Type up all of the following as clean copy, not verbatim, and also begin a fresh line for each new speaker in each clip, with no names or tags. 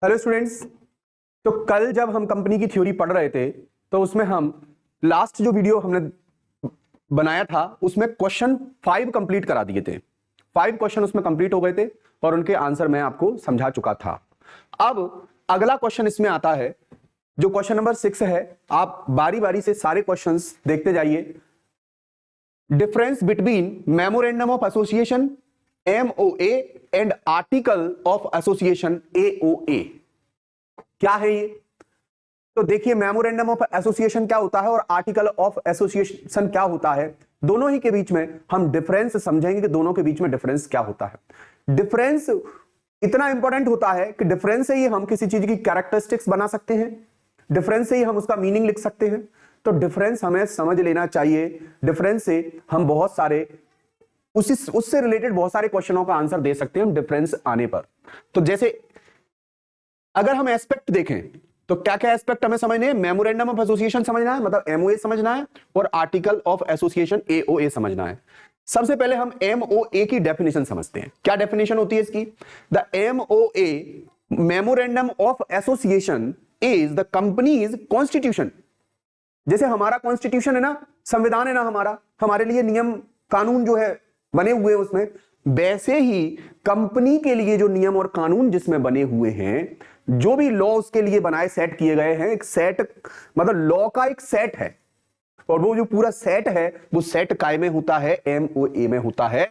Hello students. तो कल जब हम कंपनी की थ्योरी पढ़ रहे थे तो उसमें हम लास्ट जो वीडियो हमने बनाया था उसमें क्वेश्चन 5 कंप्लीट करा दिए थे। 5 क्वेश्चन उसमें कंप्लीट हो गए थे और उनके आंसर मैं आपको समझा चुका था। अब अगला क्वेश्चन इसमें आता है जो क्वेश्चन नंबर 6 है। आप बारी बारी से सारे क्वेश्चंस देखते जाइए। Difference between memorandum of association MOA and article of association AOA क्या है ये? तो देखिए, मेमोरेंडम ऑफ एसोसिएशन क्या होता है और आर्टिकल ऑफ एसोसिएशन क्या होता है। दोनों ही के बीच में हम डिफरेंस समझेंगे कि दोनों के बीच में डिफरेंस क्या होता है। डिफरेंस इतना इंपॉर्टेंट होता है कि डिफरेंस से ही हम किसी चीज की कैरेक्टरिस्टिक्स बना सकते हैं, डिफरेंस से ही हम उसका मीनिंग लिख सकते हैं। तो डिफरेंस हमें समझ लेना चाहिए। डिफरेंस से हम बहुत सारे उससे रिलेटेड बहुत सारे क्वेश्चनों का आंसर दे सकते हैं हम डिफरेंस आने पर। तो जैसे अगर हम एस्पेक्ट देखें तो क्या क्या एस्पेक्ट हमें समझने हैं। मेमोरेंडम ऑफ एसोसिएशन समझना है, मतलब MOA समझना है, और आर्टिकल ऑफ एसोसिएशन AOA समझना है। सबसे पहले हम MOA की डेफिनेशन समझते हैं। क्या डेफिनेशन होती है इसकी? The MOA memorandum of association is the companies constitution. जैसे हमारा कॉन्स्टिट्यूशन है ना, संविधान है ना हमारा, हमारे लिए नियम कानून जो है बने हुए हैं उसमें, वैसे ही कंपनी के लिए जो नियम और कानून जिसमें बने हुए हैं, जो भी लॉ उसके लिए बनाए सेट किए गए हैं, एक सेट मतलब लॉ का एक सेट है, और वो जो पूरा सेट है वो सेट काय में होता है, MOA में होता है,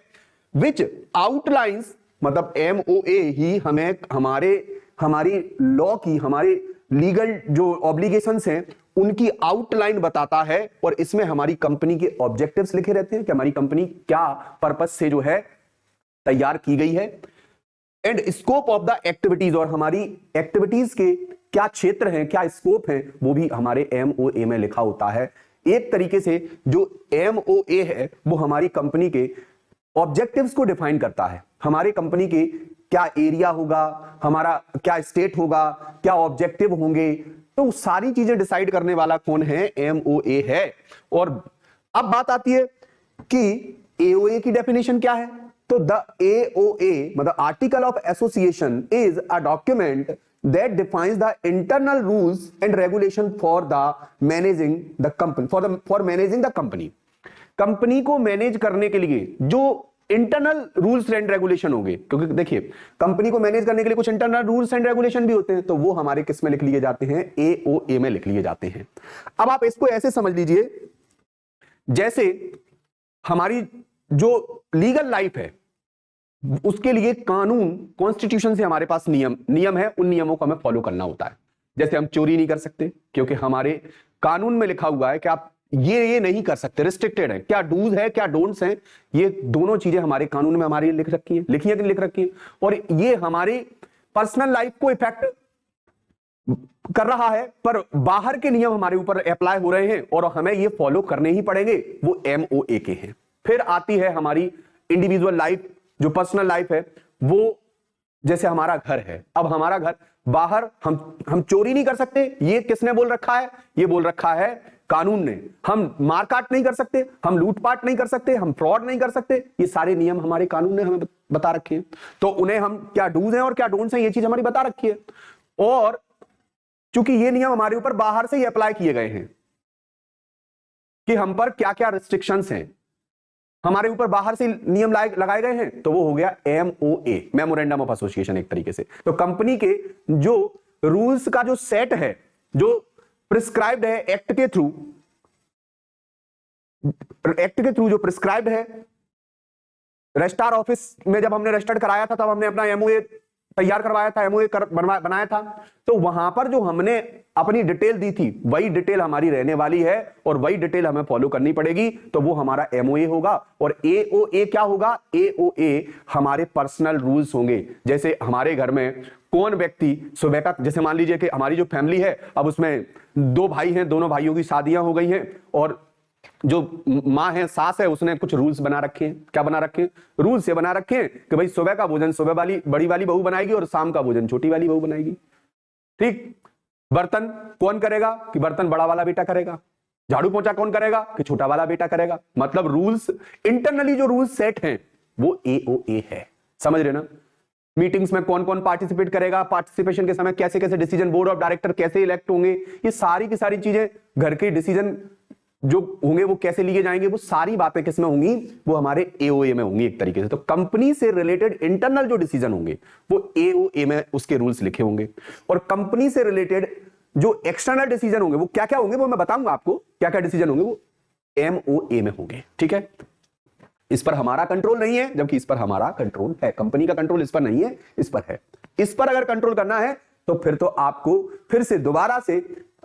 विच आउटलाइंस, मतलब MOA ही हमें हमारी लॉ की, हमारी लीगल जो ऑब्लिगेशंस हैं उनकी आउटलाइन बताता है। और इसमें हमारी कंपनी के ऑब्जेक्टिव्स लिखे रहते हैं कि हमारी कंपनी क्या पर्पस से जो है तैयार की गई है, and scope of the activities, और हमारी एक्टिविटीज के क्या क्षेत्र हैं, क्या स्कोप है, वो भी हमारे MOA में लिखा होता है। एक तरीके से जो MOA है वो हमारी कंपनी के ऑब्जेक्टिव्स को डिफाइन करता है। हमारे कंपनी के क्या एरिया होगा, हमारा क्या स्टेट होगा, क्या ऑब्जेक्टिव होंगे, तो सारी चीजें डिसाइड करने वाला कौन है? MOA है। और अब बात आती है कि AOA की डेफिनेशन क्या है। तो द AOA मतलब article of association is a document that defines the internal rules and regulation for the managing the company, for managing the company. Company को मैनेज करने के लिए जो इंटरनल रूल्स एंड रेगुलेशन होंगे, क्योंकि देखिए कंपनी को मैनेज करने के लिए कुछ इंटरनल रूल्स एंड रेगुलेशन भी होते हैं, तो वो हमारे किस में लिख लिए जाते हैं? AOA में लिख लिए जाते हैं। अब आप इसको ऐसे समझ लीजिए, जैसे हमारी जो लीगल लाइफ है उसके लिए कानून, कॉन्स्टिट्यूशन से हमारे पास नियम है, उन नियमों को हमें फॉलो करना होता है। जैसे हम चोरी नहीं कर सकते क्योंकि हमारे कानून में लिखा हुआ है कि आप ये नहीं कर सकते, रिस्ट्रिक्टेड है। क्या डूज है, क्या डोंट्स है, ये दोनों चीजें हमारे कानून में हमारी लिख रखी है, लिखी है कि नहीं लिख रखी है। और ये हमारी पर्सनल लाइफ को इफेक्ट कर रहा है, पर बाहर के नियम हमारे ऊपर अप्लाई हो रहे हैं और हमें ये फॉलो करने ही पड़ेंगे, वो MOA के हैं। फिर आती है हमारी इंडिविजुअल लाइफ, जो पर्सनल लाइफ है, वो जैसे हमारा घर है। अब हमारा घर बाहर हम चोरी नहीं कर सकते, ये किसने बोल रखा है? ये बोल रखा है कानून ने। हम मारकाट नहीं कर सकते, हम लूटपाट नहीं कर सकते, हम फ्रॉड नहीं कर सकते, ये सारे नियम हमारे कानून ने हमें बता रखे हैं। तो उन्हें हम क्या डूज हैं और क्या डोंट्स हैं, ये चीज हमारी बता रखी है। और चूंकि ये नियम हमारे ऊपर बाहर से ही अप्लाई किए गए हैं कि हम पर क्या क्या रिस्ट्रिक्शंस हैं, हमारे ऊपर बाहर से नियम लगाए गए हैं, तो वो हो गया MOA, मेमोरेंडम ऑफ एसोसिएशन एक तरीके से। तो कंपनी के जो रूल्स का जो सेट है, जो प्रिस्क्राइब्ड है एक्ट के थ्रू जो प्रिस्क्राइब्ड है, रजिस्ट्रार ऑफिस में जब हमने रजिस्टर्ड कराया था तब हमने अपना MOA तैयार करवाया था, MOA बनाया था। तो वहां पर जो हमने अपनी डिटेल दी थी वही डिटेल हमारी रहने वाली है और वही डिटेल हमें फॉलो करनी पड़ेगी, तो वो हमारा MOA होगा। और AOA क्या होगा? AOA हमारे पर्सनल रूल्स होंगे। जैसे हमारे घर में कौन व्यक्ति सुबह का, जैसे मान लीजिए कि हमारी जो फैमिली है, अब उसमें 2 भाई हैं, दोनों भाइयों की शादियां हो गई हैं, और जो माँ है, सास है, उसने कुछ रूल्स बना रखे हैं। क्या बना रखे हैं? रूल्स ये बना रखे हैं कि भाई सुबह का भोजन सुबह वाली बड़ी वाली बहू बनाएगी और शाम का भोजन छोटी वाली बहू बनाएगी। ठीक। बर्तन कौन करेगा? कि बर्तन बड़ा वाला बेटा करेगा। झाड़ू पोंछा कौन करेगा? कि छोटा वाला बेटा करेगा। मतलब रूल्स, इंटरनली जो रूल्स सेट हैं वो AOA है। समझ रहे ना? मीटिंग्स में कौन कौन पार्टिसिपेट करेगा, पार्टिसिपेशन के समय कैसे कैसे डिसीजन, बोर्ड ऑफ डायरेक्टर कैसे इलेक्ट होंगे, ये सारी की सारी चीजें, घर के डिसीजन जो होंगे वो कैसे लिए जाएंगे, वो सारी बातें किसमें होंगी, वो हमारे एओए में होंगी एक तरीके से। तो कंपनी से रिलेटेड इंटरनल जो डिसीजन होंगे वो एओए में उसके रूल्स लिखे होंगे, और कंपनी से रिलेटेड जो एक्सटर्नल डिसीजन होंगे वो क्या क्या होंगे वो मैं बताऊंगा आपको, क्या क्या डिसीजन होंगे वो एमओए में होंगे। ठीक है, इस पर हमारा कंट्रोल नहीं है, जबकि इस पर हमारा कंट्रोल है। कंपनी का कंट्रोल इस पर नहीं है, इस पर है। इस पर अगर कंट्रोल करना है तो फिर तो आपको फिर से दोबारा से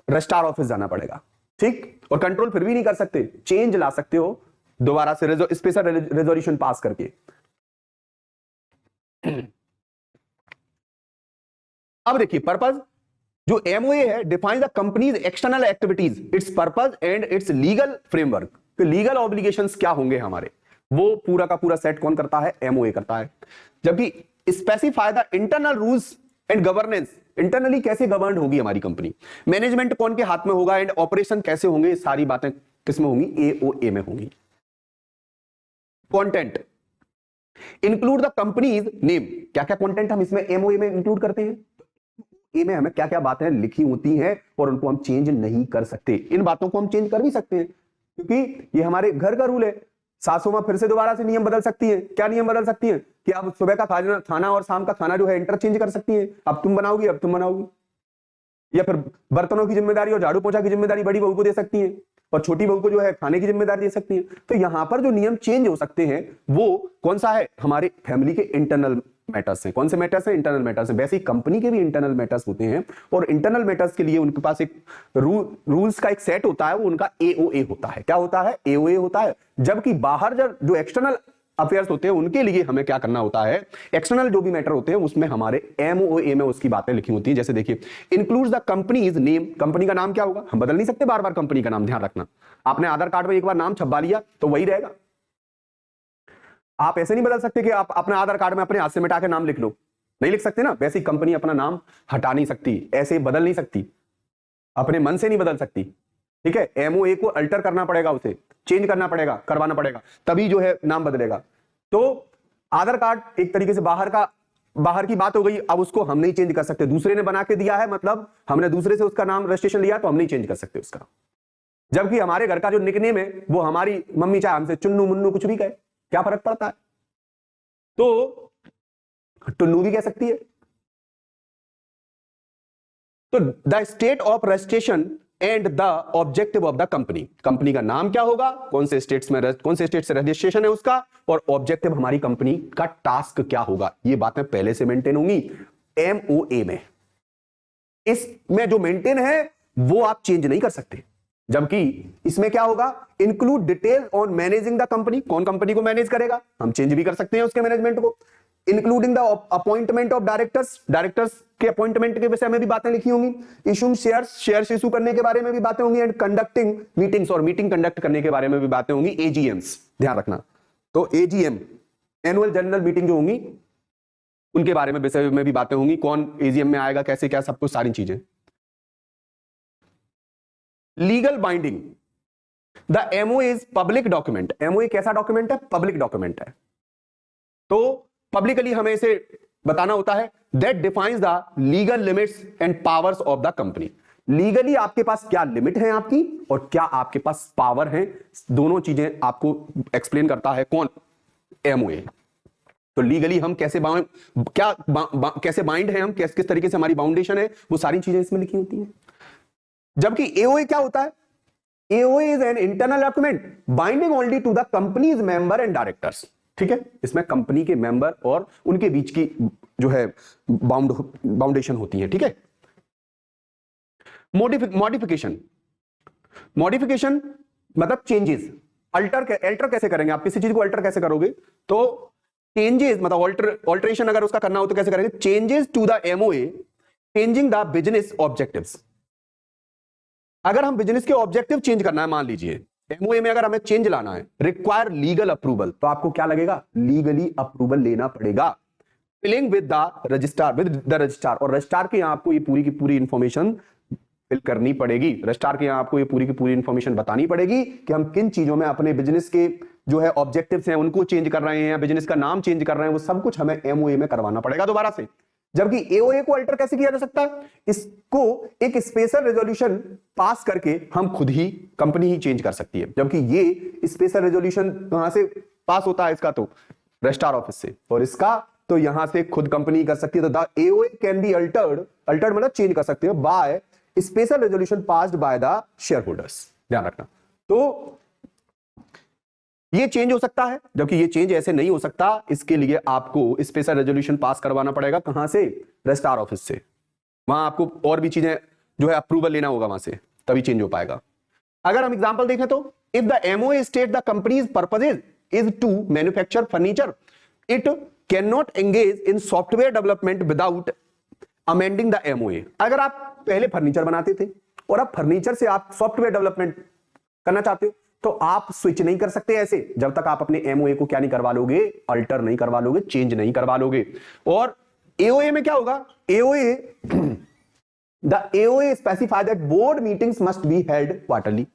रजिस्ट्रार ऑफिस जाना पड़ेगा। ठीक, और कंट्रोल फिर भी नहीं कर सकते, चेंज ला सकते हो दोबारा से स्पेशल रेजोल्यूशन पास करके। अब देखिए पर्पज, जो एमओए है define the companies external activities, it's purpose and it's legal framework. तो लीगल ऑब्लिगेशंस क्या होंगे हमारे, वो पूरा का पूरा सेट कौन करता है, एमओए करता है। जबकि specify the internal rules and governance, internally कैसे गवर्न होगी हमारी कंपनी, मैनेजमेंट कौन के हाथ में होगा एंड ऑपरेशन कैसे होंगे, सारी बातें किसमें होंगी, एओए में होंगी। Content include the companies name, क्या क्या कंटेंट हम इसमें एमओए में इंक्लूड करते हैं, ए में हमें क्या क्या बातें लिखी होती हैं और उनको हम चेंज नहीं कर सकते। इन बातों को हम चेंज कर भी सकते हैं क्योंकि ये हमारे घर का रूल है। सासू मां फिर से दोबारा से नियम बदल सकती है। क्या नियम बदल सकती है कि अब सुबह का खाना और शाम का खाना जो है इंटरचेंज कर सकती है, अब तुम बनाओगी अब तुम बनाओगी, या फिर बर्तनों की जिम्मेदारी और झाड़ू पोछा की जिम्मेदारी बड़ी बहू को दे सकती है और छोटी बहू को जो है खाने की जिम्मेदारी दे सकती है। तो यहां पर जो नियम चेंज हो सकते हैं वो कौन सा है, हमारे फैमिली के इंटरनल मैटर्स हैं। कौन से मैटर्स हैं, इंटरनल मैटर्स हैं। वैसे ही कंपनी के भी इंटरनल मैटर्स होते हैं और इंटरनल मैटर्स के लिए उनके पास एक रूल्स का एक सेट होता है, वो उनका एओए होता है। क्या होता है, एओए होता है। जबकि बाहर जो एक्सटर्नल अफेयर्स होते हैं उनके लिए हमें क्या करना होता है, एक्सटर्नल जो भी मैटर होते हैं उसमें हमारे एमओए में उसकी बातें लिखी होती हैं। जैसे देखिए, includes the companies name, company का नाम क्या होगा, हम बदल नहीं सकते बार बार कंपनी का नाम, ध्यान रखना। आपने आधार कार्ड में एक बार नाम छपवा लिया तो वही रहेगा, आप ऐसे नहीं बदल सकते कि आप अपने आधार कार्ड में अपने हाथ से मिटा के नाम लिख लो, नहीं लिख सकते ना। वैसे ही कंपनी अपना नाम हटा नहीं सकती, ऐसे बदल नहीं सकती, अपने मन से नहीं बदल सकती। ठीक है, एमओए को अल्टर करना पड़ेगा, उसे चेंज करना पड़ेगा, करवाना पड़ेगा, तभी जो है नाम बदलेगा। तो आधार कार्ड एक तरीके से बाहर की बात हो गई, अब उसको हम नहीं चेंज कर सकते। दूसरे ने बना के दिया है, मतलब हमने दूसरे से उसका नाम रजिस्ट्रेशन लिया तो हम नहीं चेंज कर सकते उसका। जबकि हमारे घर का जो निकनेम है वो हमारी मम्मी चाहे हमसे चुन्नू मुन्नू कुछ भी कहे, क्या फर्क पड़ता है, तो टुन्नू भी कह सकती है। तो the state of registration and the objective of the company, company का नाम क्या होगा, कौन से स्टेट से रजिस्ट्रेशन है उसका, और ऑब्जेक्टिव हमारी कंपनी का टास्क क्या होगा, ये बातें पहले से मेंटेन होंगी एमओए में। इसमें जो मेंटेन है वो आप चेंज नहीं कर सकते। जबकि इसमें क्या होगा, include detail on managing the company, कौन कंपनी को मैनेज करेगा, हम चेंज भी कर सकते हैं उसके मैनेजमेंट को। Including the appointment of directors के अपॉइंटमेंट के विषय में भी बातें लिखी होंगी। इशूइंग शेयर्स इशू करने के बारे में भी बातें होंगी। एंड कंडक्टिंग मीटिंग्स, और मीटिंग कंडक्ट करने के बारे में भी बातें होंगी। एजीएम्स, ध्यान रखना। तो एजीएम, एनुअल जनरल मीटिंग जो होंगी उनके बारे में विषय में भी बातें होंगी, कौन एजीएम में आएगा, कैसे क्या, सब कुछ सारी चीजें। Legal binding, the MOA is public document. MOA कैसा डॉक्यूमेंट है, पब्लिक डॉक्यूमेंट है। तो पब्लिकली हमें इसे बताना होता है। That defines the legal limits and powers of the company. Legally आपके पास क्या लिमिट है आपकी और क्या आपके पास पावर है, दोनों चीजें आपको एक्सप्लेन करता है कौन, एमओए। तो लीगली हम कैसे कैसे बाइंड है, हम किस तरीके से हमारी बाउंडेशन है, वो सारी चीजें इसमें लिखी होती हैं। जबकि एओए क्या होता है, AOA is an internal document binding only to the company's member and directors. ठीक है, इसमें कंपनी के मेंबर और उनके बीच की जो है बाउंडेशन होती है। ठीक है, मॉडिफिकेशन मतलब चेंजेस। अल्टर कैसे करेंगे, आप किसी चीज को अल्टर कैसे करोगे, तो चेंजेस मतलब ऑल्टरेशन अगर उसका करना हो तो कैसे करेंगे, changes to the MOA changing the business objectives. अगर हम बिजनेस के ऑब्जेक्टिव चेंज करना है, मान लीजिए एमओए में अगर हमें चेंज लाना है, रिक्वायर लीगल अप्रूवल, तो आपको क्या लगेगा, लीगली अप्रूवल लेना पड़ेगा। फिलिंग विद द रजिस्ट्रार, और रजिस्ट्रार के यहां आपको ये पूरी की पूरी इंफॉर्मेशन फिल करनी पड़ेगी। रजिस्ट्रार के यहां आपको ये पूरी की पूरी इंफॉर्मेशन बतानी पड़ेगी कि हम किन चीजों में अपने बिजनेस के जो है ऑब्जेक्टिव्स हैं उनको चेंज कर रहे हैं, बिजनेस का नाम चेंज कर रहे हैं, वो सब कुछ हमें एमओए में करवाना पड़ेगा दोबारा से। जबकि एओए को अल्टर कैसे किया जा सकता है, इसको एक स्पेशल रेजोल्यूशन पास करके हम खुद ही कंपनी ही चेंज कर सकती है। जबकि ये स्पेशल रेजोल्यूशन कहां से पास होता है, इसका तो रजिस्ट्रार ऑफिस से, और इसका तो यहां से खुद कंपनी कर सकती है। तो the AOA can be altered, Altered मतलब चेंज कर सकते हो, by special resolution passed by the share holders, ध्यान रखना। तो ये चेंज हो सकता है, जबकि ये चेंज ऐसे नहीं हो सकता, इसके लिए आपको स्पेशल रेजोल्यूशन पास करवाना पड़ेगा। कहां से, रजिस्ट्रार ऑफिस से। वहां आपको और भी चीजें जो है अप्रूवल लेना होगा वहां से, तभी चेंज हो पाएगा। अगर हम एग्जांपल देखें तो if the MOA state the company's purposes is to manufacture furniture, it can not engage in software development without amending the MOA. अगर आप पहले फर्नीचर बनाते थे और अब फर्नीचर से आप सॉफ्टवेयर डेवलपमेंट करना चाहते हो, तो आप स्विच नहीं कर सकते ऐसे, जब तक आप अपने एमओए को क्या नहीं करवा लोगे, अल्टर नहीं करवा लोगे, चेंज नहीं करवा लोगे। और एओए में क्या होगा, AOA the AOA specify that board meetings must be held quarterly.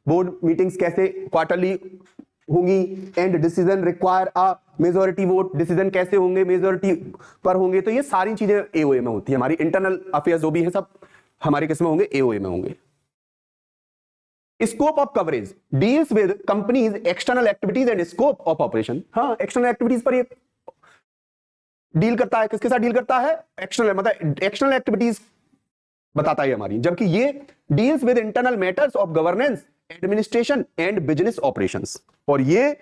Board meetings कैसे क्वार्टरली होंगी, and decision require a majority vote, decision कैसे होंगे, मेजोरिटी पर होंगे। तो ये सारी चीजें एओए में होती है, हमारी इंटरनल अफेयर्स जो भी है सब हमारे किसमें होंगे, एओए में होंगे। Scope of coverage deals with companies external activities and scope of operation. हाँ, एक्सटर्नल एक्टिविटीज पर ये डील करता है, किसके साथ डील करता है, एक्सटर्नल, मतलब एक्सटर्नल एक्टिविटीज बताता है हमारी। जबकि ये deals with internal matters of governance, administration and business operations. और ये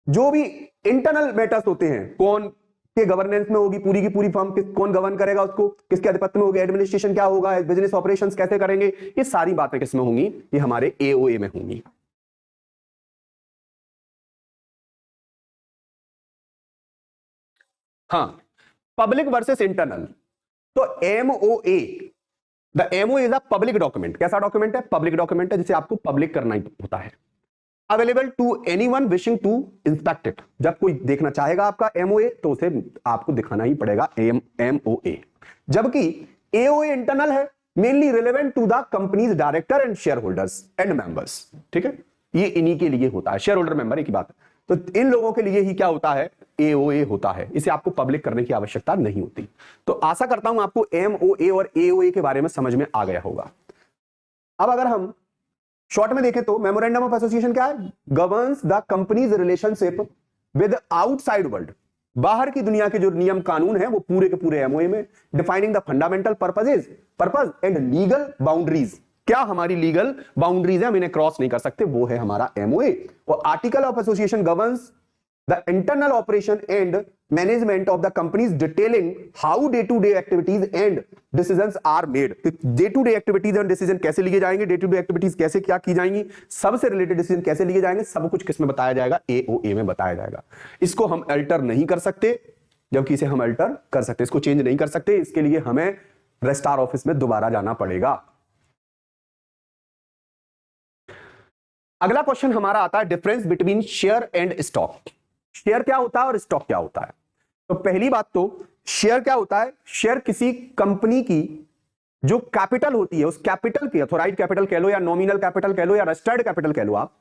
जो भी इंटरनल मैटर्स होते हैं, कौन के गवर्नेंस में होगी पूरी की पूरी फर्म, कौन गवर्न करेगा उसको, किसके अधिपत्य में होगी, एडमिनिस्ट्रेशन क्या होगा, बिजनेस ऑपरेशंस कैसे करेंगे, ये सारी बातें किसमें होंगी, ये हमारे एओए में होंगी। हाँ, पब्लिक वर्सेस इंटरनल। तो MOA, the MOA is a public document. कैसा डॉक्यूमेंट है, पब्लिक डॉक्यूमेंट है, जिसे आपको पब्लिक करना ही होता है। Available to anyone wishing to inspect it. जब कोई देखना चाहेगा आपका एमओए तो उसे आपको दिखाना ही पड़ेगा एमओए। जबकि एओए इंटरनल है, mainly relevant to the company's director and shareholders and members. ठीक है, ये इन्हीं के लिए होता है, शेयर होल्डर मेंबर एक ही बात है। तो इन लोगों के लिए ही क्या होता है, एओए होता है, इसे आपको पब्लिक करने की आवश्यकता नहीं होती। तो आशा करता हूं आपको एमओए और एओए के बारे में समझ में आ गया होगा। अब अगर हम शॉर्ट में देखें तो मेमोरेंडम ऑफ एसोसिएशन क्या है, governs the companies relationship with outside world. बाहर की दुनिया के जो नियम कानून है वो पूरे के पूरे एमओए में। Defining the fundamental purpose and legal boundaries. क्या हमारी लीगल बाउंड्रीज है, हम इन्हें क्रॉस नहीं कर सकते, वो है हमारा एमओए। और article of association governs the internal operation and management of the company's, detailing how day to day activities and decisions are made. Day to day activities and decision कैसे लिए जाएंगे, डे टू डे एक्टिविटीज कैसे क्या की जाएंगी, सबसे related decision कैसे लिए जाएंगे, सब कुछ किसमें बताया जाएगा, एओए में बताया जाएगा। इसको हम अल्टर नहीं कर सकते, जबकि इसे हम अल्टर कर सकते, इसको चेंज नहीं कर सकते। इसके लिए हमें रजिस्ट्रार ऑफिस में दोबारा जाना पड़ेगा। अगला क्वेश्चन हमारा आता है difference between share and stock. Share क्या होता है और स्टॉक क्या होता है। तो पहली बात तो शेयर क्या होता है, शेयर किसी कंपनी की जो कैपिटल होती है, उस कैपिटल की ऑथोराइज्ड कैपिटल कह लो या नॉमिनल कैपिटल कह लो या रजिस्टर्ड कैपिटल कह लो, आप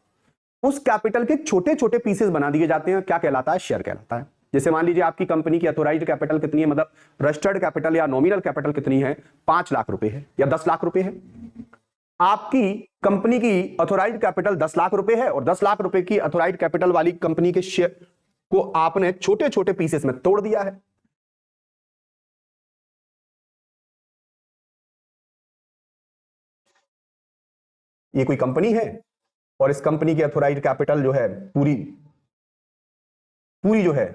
उस कैपिटल के छोटे छोटे पीसेस बना दिए जाते हैं, क्या कहलाता है, शेयर कहलाता है। जैसे मान लीजिए आपकी कंपनी की ऑथोराइज्ड कैपिटल कितनी है, मतलब रजिस्टर्ड कैपिटल या नॉमिनल कैपिटल कितनी है, 5 लाख रुपए है या 10 लाख रुपए है। आपकी कंपनी की ऑथोराइज्ड कैपिटल 10 लाख रुपए है और 10 लाख रुपए की ऑथोराइज्ड कैपिटल वाली कंपनी के शेयर को आपने छोटे छोटे पीसेस में तोड़ दिया है। ये कोई कंपनी है और इस कंपनी की ऑथोराइज्ड कैपिटल जो है पूरी पूरी जो है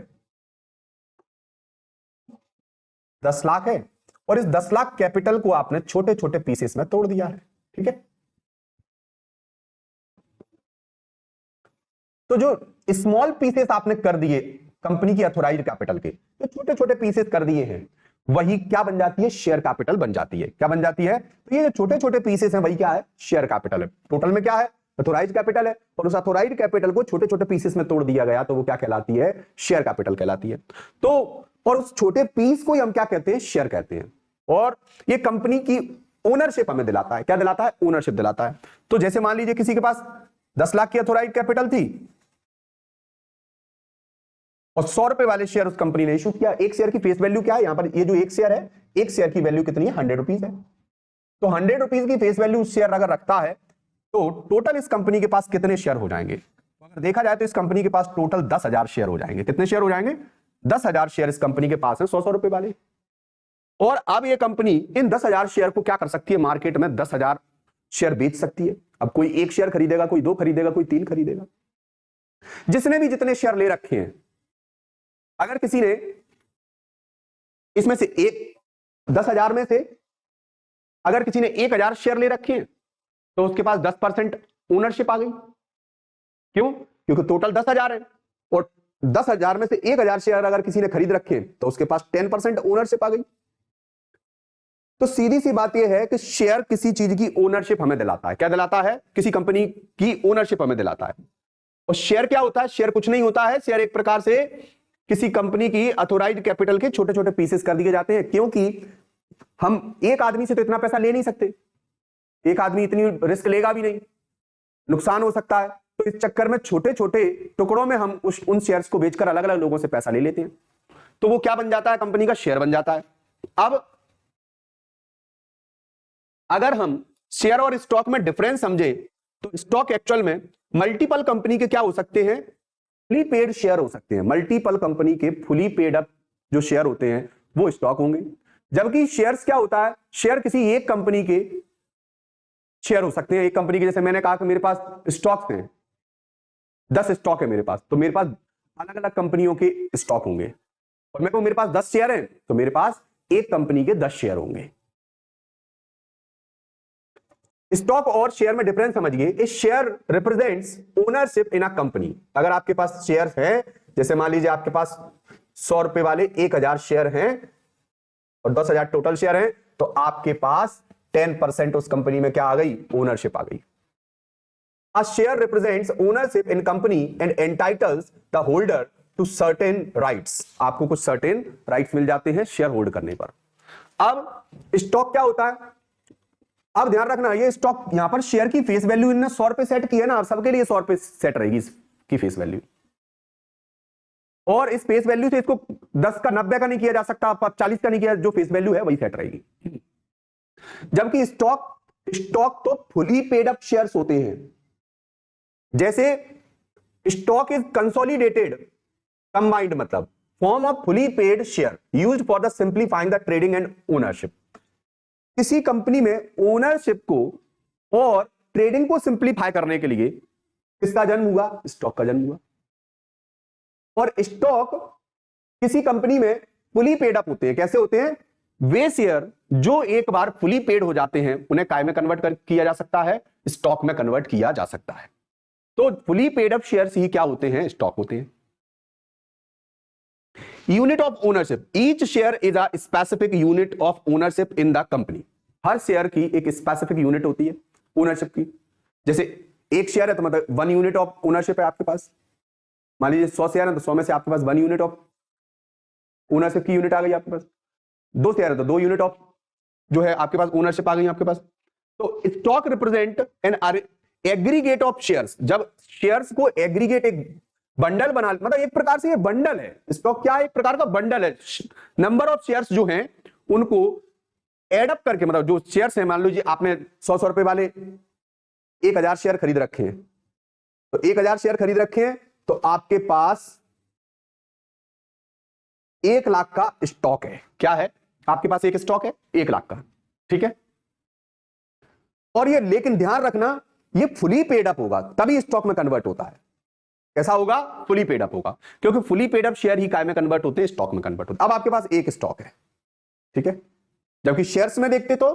10 लाख है, और इस 10 लाख कैपिटल को आपने छोटे छोटे पीसेस में तोड़ दिया है। ठीक है, तो जो स्मॉल पीसेस आपने कर दिए कंपनी की ऑथोराइज्ड कैपिटल के, जो छोटे छोटे पीसेस कर दिए हैं, वही क्या बन जाती है, शेयर कैपिटल बन जाती है। क्या बन जाती है, तो ये जो छोटे छोटे पीसेस हैं वही क्या है, शेयर कैपिटल है। टोटल में क्या है, ऑथोराइज्ड कैपिटल है, और उस ऑथोराइज्ड कैपिटल को छोटे छोटे पीसेस में तोड़ दिया गया तो वो क्या कहलाती है, शेयर कैपिटल कहलाती है। तो और उस छोटे पीस को हम क्या कहते हैं, शेयर कहते हैं। और ये कंपनी की ओनरशिप हमें दिलाता है, क्या दिलाता है, ओनरशिप दिलाता है। तो जैसे मान लीजिए किसी के पास 10 लाख की अथोराइज कैपिटल थी और 100 रुपए वाले शेयर उस कंपनी ने इशू किया। एक शेयर की फेस वैल्यू क्या है यहां पर, ये जो एक शेयर है, एक शेयर की वैल्यू कितनी है, 100 रुपीज है। तो 100 रुपीज की फेस वैल्यू शेयर अगर रखता है तो टोटल इस कंपनी के पास कितने शेयर हो जाएंगे? अगर देखा जाए तो इस कंपनी के पास टोटल 10,000 शेयर हो जाएंगे। कितने शेयर हो जाएंगे? 10,000 शेयर इस कंपनी के पास है 100 रुपए वाले। और अब ये कंपनी इन 10,000 शेयर को क्या कर सकती है, मार्केट में 10,000 शेयर बेच सकती है। अब कोई एक शेयर खरीदेगा, कोई दो खरीदेगा, कोई तीन खरीदेगा। जिसने भी जितने शेयर ले रखे हैं, अगर किसी ने इसमें से एक 10,000 में से अगर किसी ने 1,000 शेयर ले रखे हैं तो उसके पास 10% ओनरशिप आ गई। क्यों? क्योंकि टोटल 10,000 है और 10,000 में से 1,000 शेयर अगर किसी ने खरीद रखे हैं तो उसके पास 10% ओनरशिप आ गई। तो सीधी सी बात यह है कि शेयर किसी चीज की ओनरशिप हमें दिलाता है। क्या दिलाता है? किसी कंपनी की ओनरशिप हमें दिलाता है। और शेयर क्या होता है? शेयर कुछ नहीं होता है। शेयर एक प्रकार से किसी कंपनी की अथोराइज्ड कैपिटल के छोटे छोटे पीसेस कर दिए जाते हैं, क्योंकि हम एक आदमी से तो इतना पैसा ले नहीं सकते, एक आदमी इतनी रिस्क लेगा भी नहीं, नुकसान हो सकता है। तो इस चक्कर में छोटे छोटे टुकड़ों में हम उन शेयर्स को बेचकर अलग अलग लोगों से पैसा ले लेते हैं। तो वो क्या बन जाता है? कंपनी का शेयर बन जाता है। अब अगर हम शेयर और स्टॉक में डिफरेंस समझे तो स्टॉक एक्चुअल में मल्टीपल कंपनी के क्या हो सकते हैं? फुली पेड शेयर हो सकते हैं। मल्टीपल कंपनी के फुली पेड अप जो शेयर होते हैं वो स्टॉक होंगे। जबकि शेयर्स क्या होता है? शेयर किसी एक कंपनी के शेयर हो सकते हैं। एक कंपनी के, जैसे मैंने कहा कि मेरे पास स्टॉक्स हैं, 10 स्टॉक है मेरे पास, तो मेरे पास अलग अलग कंपनियों के स्टॉक होंगे। और मेरे पास 10 शेयर हैं तो मेरे पास एक कंपनी के 10 शेयर होंगे। स्टॉक और शेयर में डिफरेंस समझिए। A share represents ownership in a company. अगर आपके पास शेयर है, जैसे मान लीजिए आपके पास 100 रुपए वाले 1,000 शेयर हैं और 10,000 टोटल शेयर हैं, तो आपके पास 10% उस कंपनी में क्या आ गई? ओनरशिप आ गई। A share represents ownership in company and entitles the holder to certain rights. आपको कुछ certain rights मिल जाते हैं शेयर होल्ड करने पर। अब स्टॉक क्या होता है? अब ध्यान रखना, ये स्टॉक यहां पर शेयर की फेस वैल्यू इन्होंने 100 रुपए सेट की है ना, सबके लिए 100 रुपए सेट रहेगी इसकी फेस वैल्यू। और इस फेस वैल्यू से इसको 10 का 90 का नहीं किया जा सकता, 40 का नहीं किया, जो फेस वैल्यू है वही सेट रहेगी। जबकि स्टॉक तो फुली पेड अप शेयर्स होते हैं। जैसे स्टॉक इज कंसोलिडेटेड कंबाइंड, मतलब form of fully paid share used for the simplifying the trading and ownership. किसी कंपनी में ओनरशिप को और ट्रेडिंग को सिंप्लीफाई करने के लिए किसका जन्म हुआ? स्टॉक का जन्म हुआ। और स्टॉक किसी कंपनी में फुली पेड अप होते हैं। कैसे होते हैं? वे शेयर जो एक बार फुली पेड हो जाते हैं उन्हें काय में कन्वर्ट किया जा सकता है? स्टॉक में कन्वर्ट किया जा सकता है। तो फुली पेड अप शेयर्स ही क्या होते हैं? स्टॉक होते हैं। Unit of ownership, each share is a specific unit of ownership in the company. Her share की एक स्पेसिफिक यूनिट होती है ओनरशिप की। जैसे एक शेयर है तो मतलब 1 यूनिट ऑफ ओनरशिप है आपके पास। मान लीजिए 100 शेयर है तो 100 में से आपके पास 1 यूनिट ऑफ ओनरशिप की यूनिट आ गई आपके पास। 2 शेयर है तो 2 यूनिट ऑफ जो है आपके पास ओनरशिप आ गई आपके पास। तो stock represent an aggregate of shares. जब शेयर्स को एग्रीगेट, एक बंडल बना, मतलब एक प्रकार से ये बंडल है। स्टॉक क्या है? एक प्रकार का बंडल है। नंबर ऑफ शेयर्स जो हैं उनको एड अप करके, मतलब जो शेयर्स हैं, मान लीजिए आपने 100 रुपए वाले 1,000 शेयर खरीद रखे हैं, तो 1,000 शेयर खरीद रखे हैं तो आपके पास 1 लाख का स्टॉक है। क्या है? आपके पास एक स्टॉक है 1 लाख का, ठीक है। और ये, लेकिन ध्यान रखना, ये फुली पेड अप होगा तभी स्टॉक में कन्वर्ट होता है। कैसा होगा? फुली पेड अप होगा, क्योंकि फुली पेड अप शेयर ही काय में कन्वर्ट होते हैं? स्टॉक में कन्वर्ट होते हैं। अब आपके पास एक स्टॉक है, ठीक है। जबकि शेयर्स में देखते तो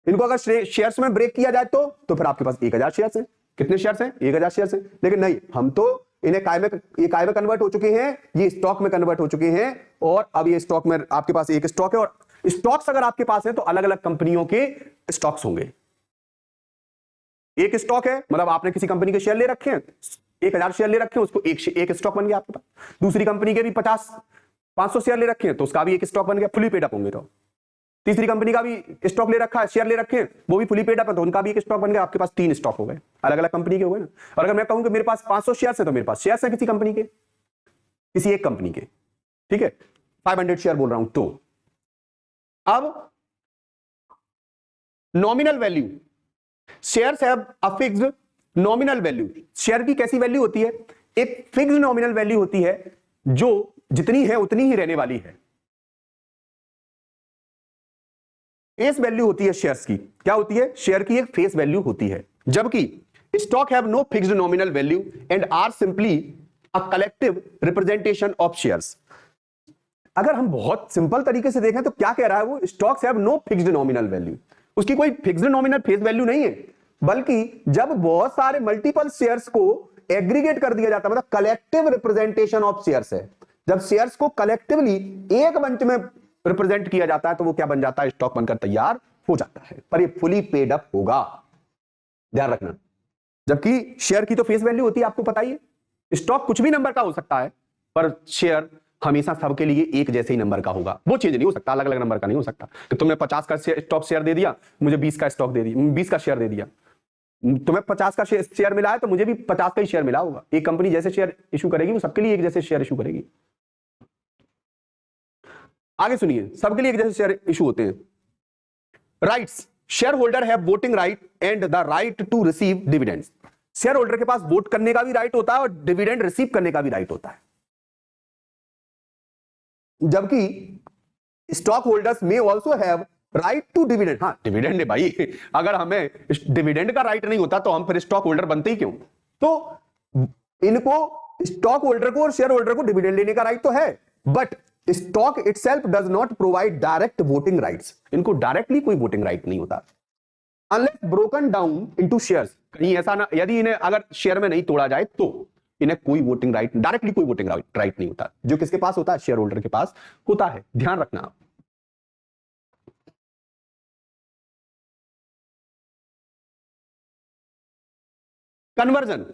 इनको अगर शेयर्स में ब्रेक किया जाए तो फिर आपके पास 1,000 शेयर्स हैं। कितने शेयर्स हैं? 1,000 शेयर्स हैं। लेकिन नहीं, हम तो इन्हें काय में कन्वर्ट हो चुके हैं, ये स्टॉक में कन्वर्ट हो चुके हैं। और अब ये स्टॉक में आपके पास एक स्टॉक है, और स्टॉक्स अगर आपके पास है तो अलग अलग कंपनियों के स्टॉक्स होंगे। एक स्टॉक है मतलब आपने किसी कंपनी के शेयर ले रखे हैं, 1,000 शेयर ले रखे हैं, उसको एक स्टॉक बन गया आपके पास। दूसरी कंपनी के भी 500 शेयर ले रखे हैं तो उसका भी एक स्टॉक बन गया, फुली पेड अप होंगे। तो तीसरी कंपनी का भी स्टॉक ले रखा है, शेयर ले रखे हैं, वो भी फुली पेड अप है तो उनका भी एक स्टॉक बन गया, आपके पास 3 स्टॉक हो गए। अलग अलग कंपनी के हो गए ना। और अगर मैं कहूं कि मेरे पास 500 शेयर है तो मेरे पास शेयर है किसी कंपनी के, किसी एक कंपनी के, ठीक है, 500 शेयर बोल रहा हूं। तो अब nominal value, shares have a fixed nominal value. Share की कैसी वैल्यू होती है? एक फिक्स्ड नॉमिनल वैल्यू होती है जो जितनी है उतनी ही रहने वाली है। फेस वैल्यू होती है शेयर्स की। क्या होती है? शेयर की एक फेस वैल्यू होती है। जबकि stock have no fixed nominal value and are simply a collective representation of shares. अगर हम बहुत सिंपल तरीके से देखें तो क्या कह रहा है वो? Stocks have no fixed nominal value. उसकी कोई फिक्स्ड नॉमिनल फेस वैल्यू नहीं है, बल्कि जब बहुत सारे मल्टीपल शेयर्स को एग्रीगेट कर दिया जाता है, मतलब कलेक्टिव रिप्रेजेंटेशन ऑफ शेयर्स है, जब शेयर्स को कलेक्टिवली एक मंच में रिप्रेजेंट किया जाता है तो वो क्या बन जाता है? स्टॉक बनकर तैयार हो जाता है। पर ये फुली पेड अप होगा, ध्यान रखना। जबकि शेयर की तो फेस वैल्यू होती है, आपको पता ही है। स्टॉक कुछ भी नंबर का हो सकता है, पर शेयर हमेशा सबके लिए एक जैसे ही नंबर का होगा। वो चेंज नहीं हो सकता, अलग अलग नंबर का नहीं हो सकता कि तुमने 50 का स्टॉक शेयर दे दिया, मुझे 20 का स्टॉक दे दिया, 20 का शेयर दे दिया। तुम्हें 50 का शेयर मिला है तो मुझे भी 50 का ही शेयर मिला होगा। एक कंपनी जैसे शेयर इशू करेगी वो सबके लिए एक जैसे शेयर इशू करेगी। आगे सुनिए, सबके लिए एक जैसे शेयर इशू होते हैं। Rights, shareholder have voting right and the right to receive dividends. Shareholder के पास वोट करने का भी राइट होता है और डिविडेंड रिसीव करने का भी राइट होता है। जबकि स्टॉक होल्डर्स में also have right to dividend. हाँ, डिविडेंड है भाई, अगर हमें डिविडेंड का राइट नहीं होता तो हम फिर स्टॉक होल्डर बनते ही क्यों? तो इनको, स्टॉक होल्डर को और शेयर होल्डर को डिविडेंड लेने का राइट तो है, but stock itself does not provide direct voting rights. इनको डायरेक्टली कोई वोटिंग राइट नहीं होता। Unless broken down into shares, कहीं ऐसा ना, यदि इन्हें अगर शेयर में नहीं तोड़ा जाए तो इन्हें कोई वोटिंग राइट, डायरेक्टली कोई वोटिंग राइट नहीं होता। जो किसके पास होता है? शेयर होल्डर के पास होता है। ध्यान रखना आप। Conversion,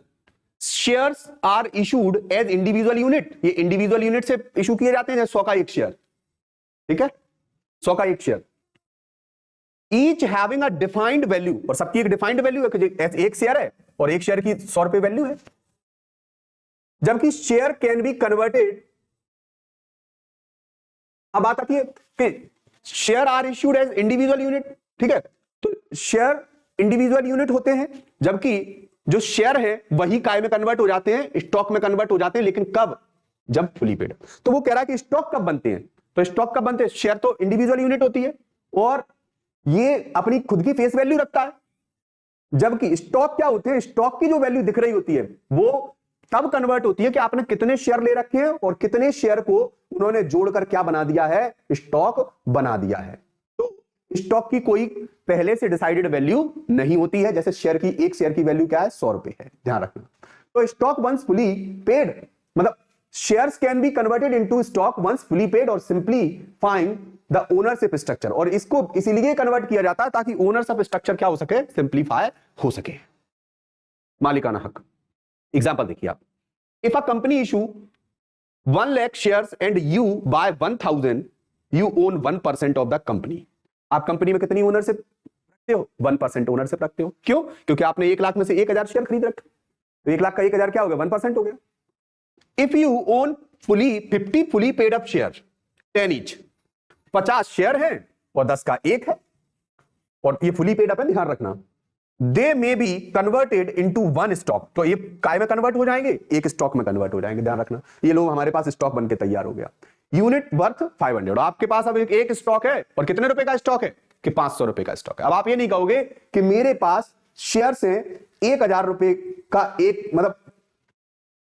shares are issued as individual unit. ये इंडिविजुअल यूनिट से इशू किए जाते हैं, जैसे 100 का एक शेयर, ठीक है, 100 का एक share. Each having a defined value, और सबकी एक डिफाइंड वैल्यू है कि एक शेयर है और एक शेयर की 100 रुपए वैल्यू है। जबकि शेयर कैन बी कन्वर्टेड, अब बात आती है कि share are issued as individual unit, ठीक है, तो शेयर इंडिविजुअल यूनिट होते हैं, जबकि जो शेयर है वही काय में कन्वर्ट हो जाते हैं, स्टॉक में कन्वर्ट हो जाते हैं, लेकिन कब? जब फुली पेड। तो वो कह रहा है कि स्टॉक कब बनते हैं? तो स्टॉक कब बनते हैं? शेयर तो इंडिविजुअल यूनिट होती है और ये अपनी खुद की फेस वैल्यू रखता है, जबकि स्टॉक क्या होते हैं? स्टॉक की जो वैल्यू दिख रही होती है वो तब कन्वर्ट होती है कि आपने कितने शेयर ले रखे हैं और कितने शेयर को उन्होंने जोड़कर क्या बना दिया है? स्टॉक बना दिया है। तो स्टॉक की कोई पहले से डिसाइडेड वैल्यू नहीं होती है, जैसे शेयर की, एक शेयर की वैल्यू क्या है? 100 रुपए है, ध्यान रखना। तो स्टॉक वंस फुली पेड, मतलब shares can be converted into stock once fully paid और simply find the ownership structure. और इसको इसीलिए कन्वर्ट किया जाता है ताकि ओनरशिप स्ट्रक्चर क्या हो सके? सिंप्लीफाई हो सके, मालिकाना हक। एग्जाम्पल देखिए आप, if a company issue 1 lakh shares and you buy 1000, you own 1% of the company. आप कंपनी में कितनी ओनरशिप रखते हो? 1% ओनरशिप रखते हो। क्यों? क्योंकि आपने 1 लाख में से 1000 शेयर खरीद रखे, तो 1 लाख का 1000 क्या हो गया? 1% हो गया। If you own fully 50 fully paid up share 10 each, 50 share है और 10 का 1 है, और ये फुली पेड अप है, ध्यान रखना। They may be converted into 1 stock, तो ये काय में कन्वर्ट हो जाएंगे? एक स्टॉक में कन्वर्ट हो जाएंगे, ध्यान रखना। ये लोग हमारे पास स्टॉक बनके तैयार हो गया। यूनिट वर्थ 500, आपके पास अब एक स्टॉक है और कितने रुपए का स्टॉक है? कि 500 रुपए का स्टॉक है। अब आप ये नहीं कहोगे कि मेरे पास शेयर से 1000 रुपए का एक, मतलब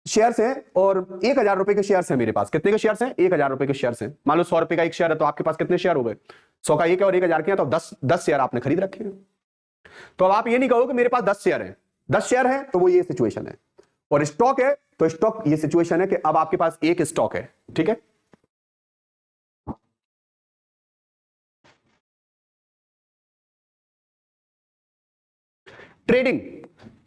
शेयर्स हैं और 1000 रुपए के शेयर्स हैं मेरे पास। कितने के शेयर्स हैं? 1000 रुपए के शेयर्स हैं। मान लो 100 रुपए का एक शेयर है, तो आपके पास कितने शेयर हो गए? 100 का एक है और 1000 के हैं, तो 10 शेयर आपने खरीद रखे हैं। तो अब आप ये नहीं कहोगे मेरे पास 10 शेयर हैं, 10 शेयर है तो वो ये सिचुएशन है, और स्टॉक है तो स्टॉक ये सिचुएशन है कि अब आपके पास एक स्टॉक है, ठीक है। Trading,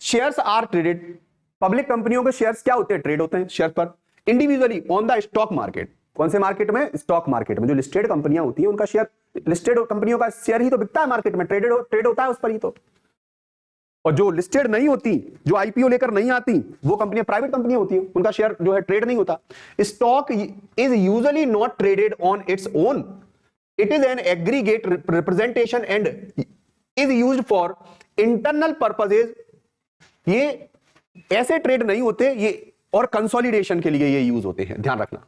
shares are traded, public कंपनियों के शेयर्स क्या होते हैं? ट्रेड होते हैं शेयर पर। Individually on the stock market, कौन से मार्केट में? स्टॉक मार्केट में। जो लिस्टेड कंपनियां होती हैं उनका शेयर, लिस्टेड कंपनियों का शेयर ही तो बिकता है मार्केट में, ट्रेड होता है उस पर ही तो। और जो लिस्टेड नहीं होती, जो आईपीओ लेकर नहीं आती, वो कंपनियां प्राइवेट कंपनियां होती हैं, उनका शेयर जो है ट्रेड नहीं होता। Stock is usually not traded on its own, it is an aggregate representation and is used for internal purposes. ये ऐसे ट्रेड नहीं होते ये, और कंसोलिडेशन के लिए ये यूज होते हैं, ध्यान रखना।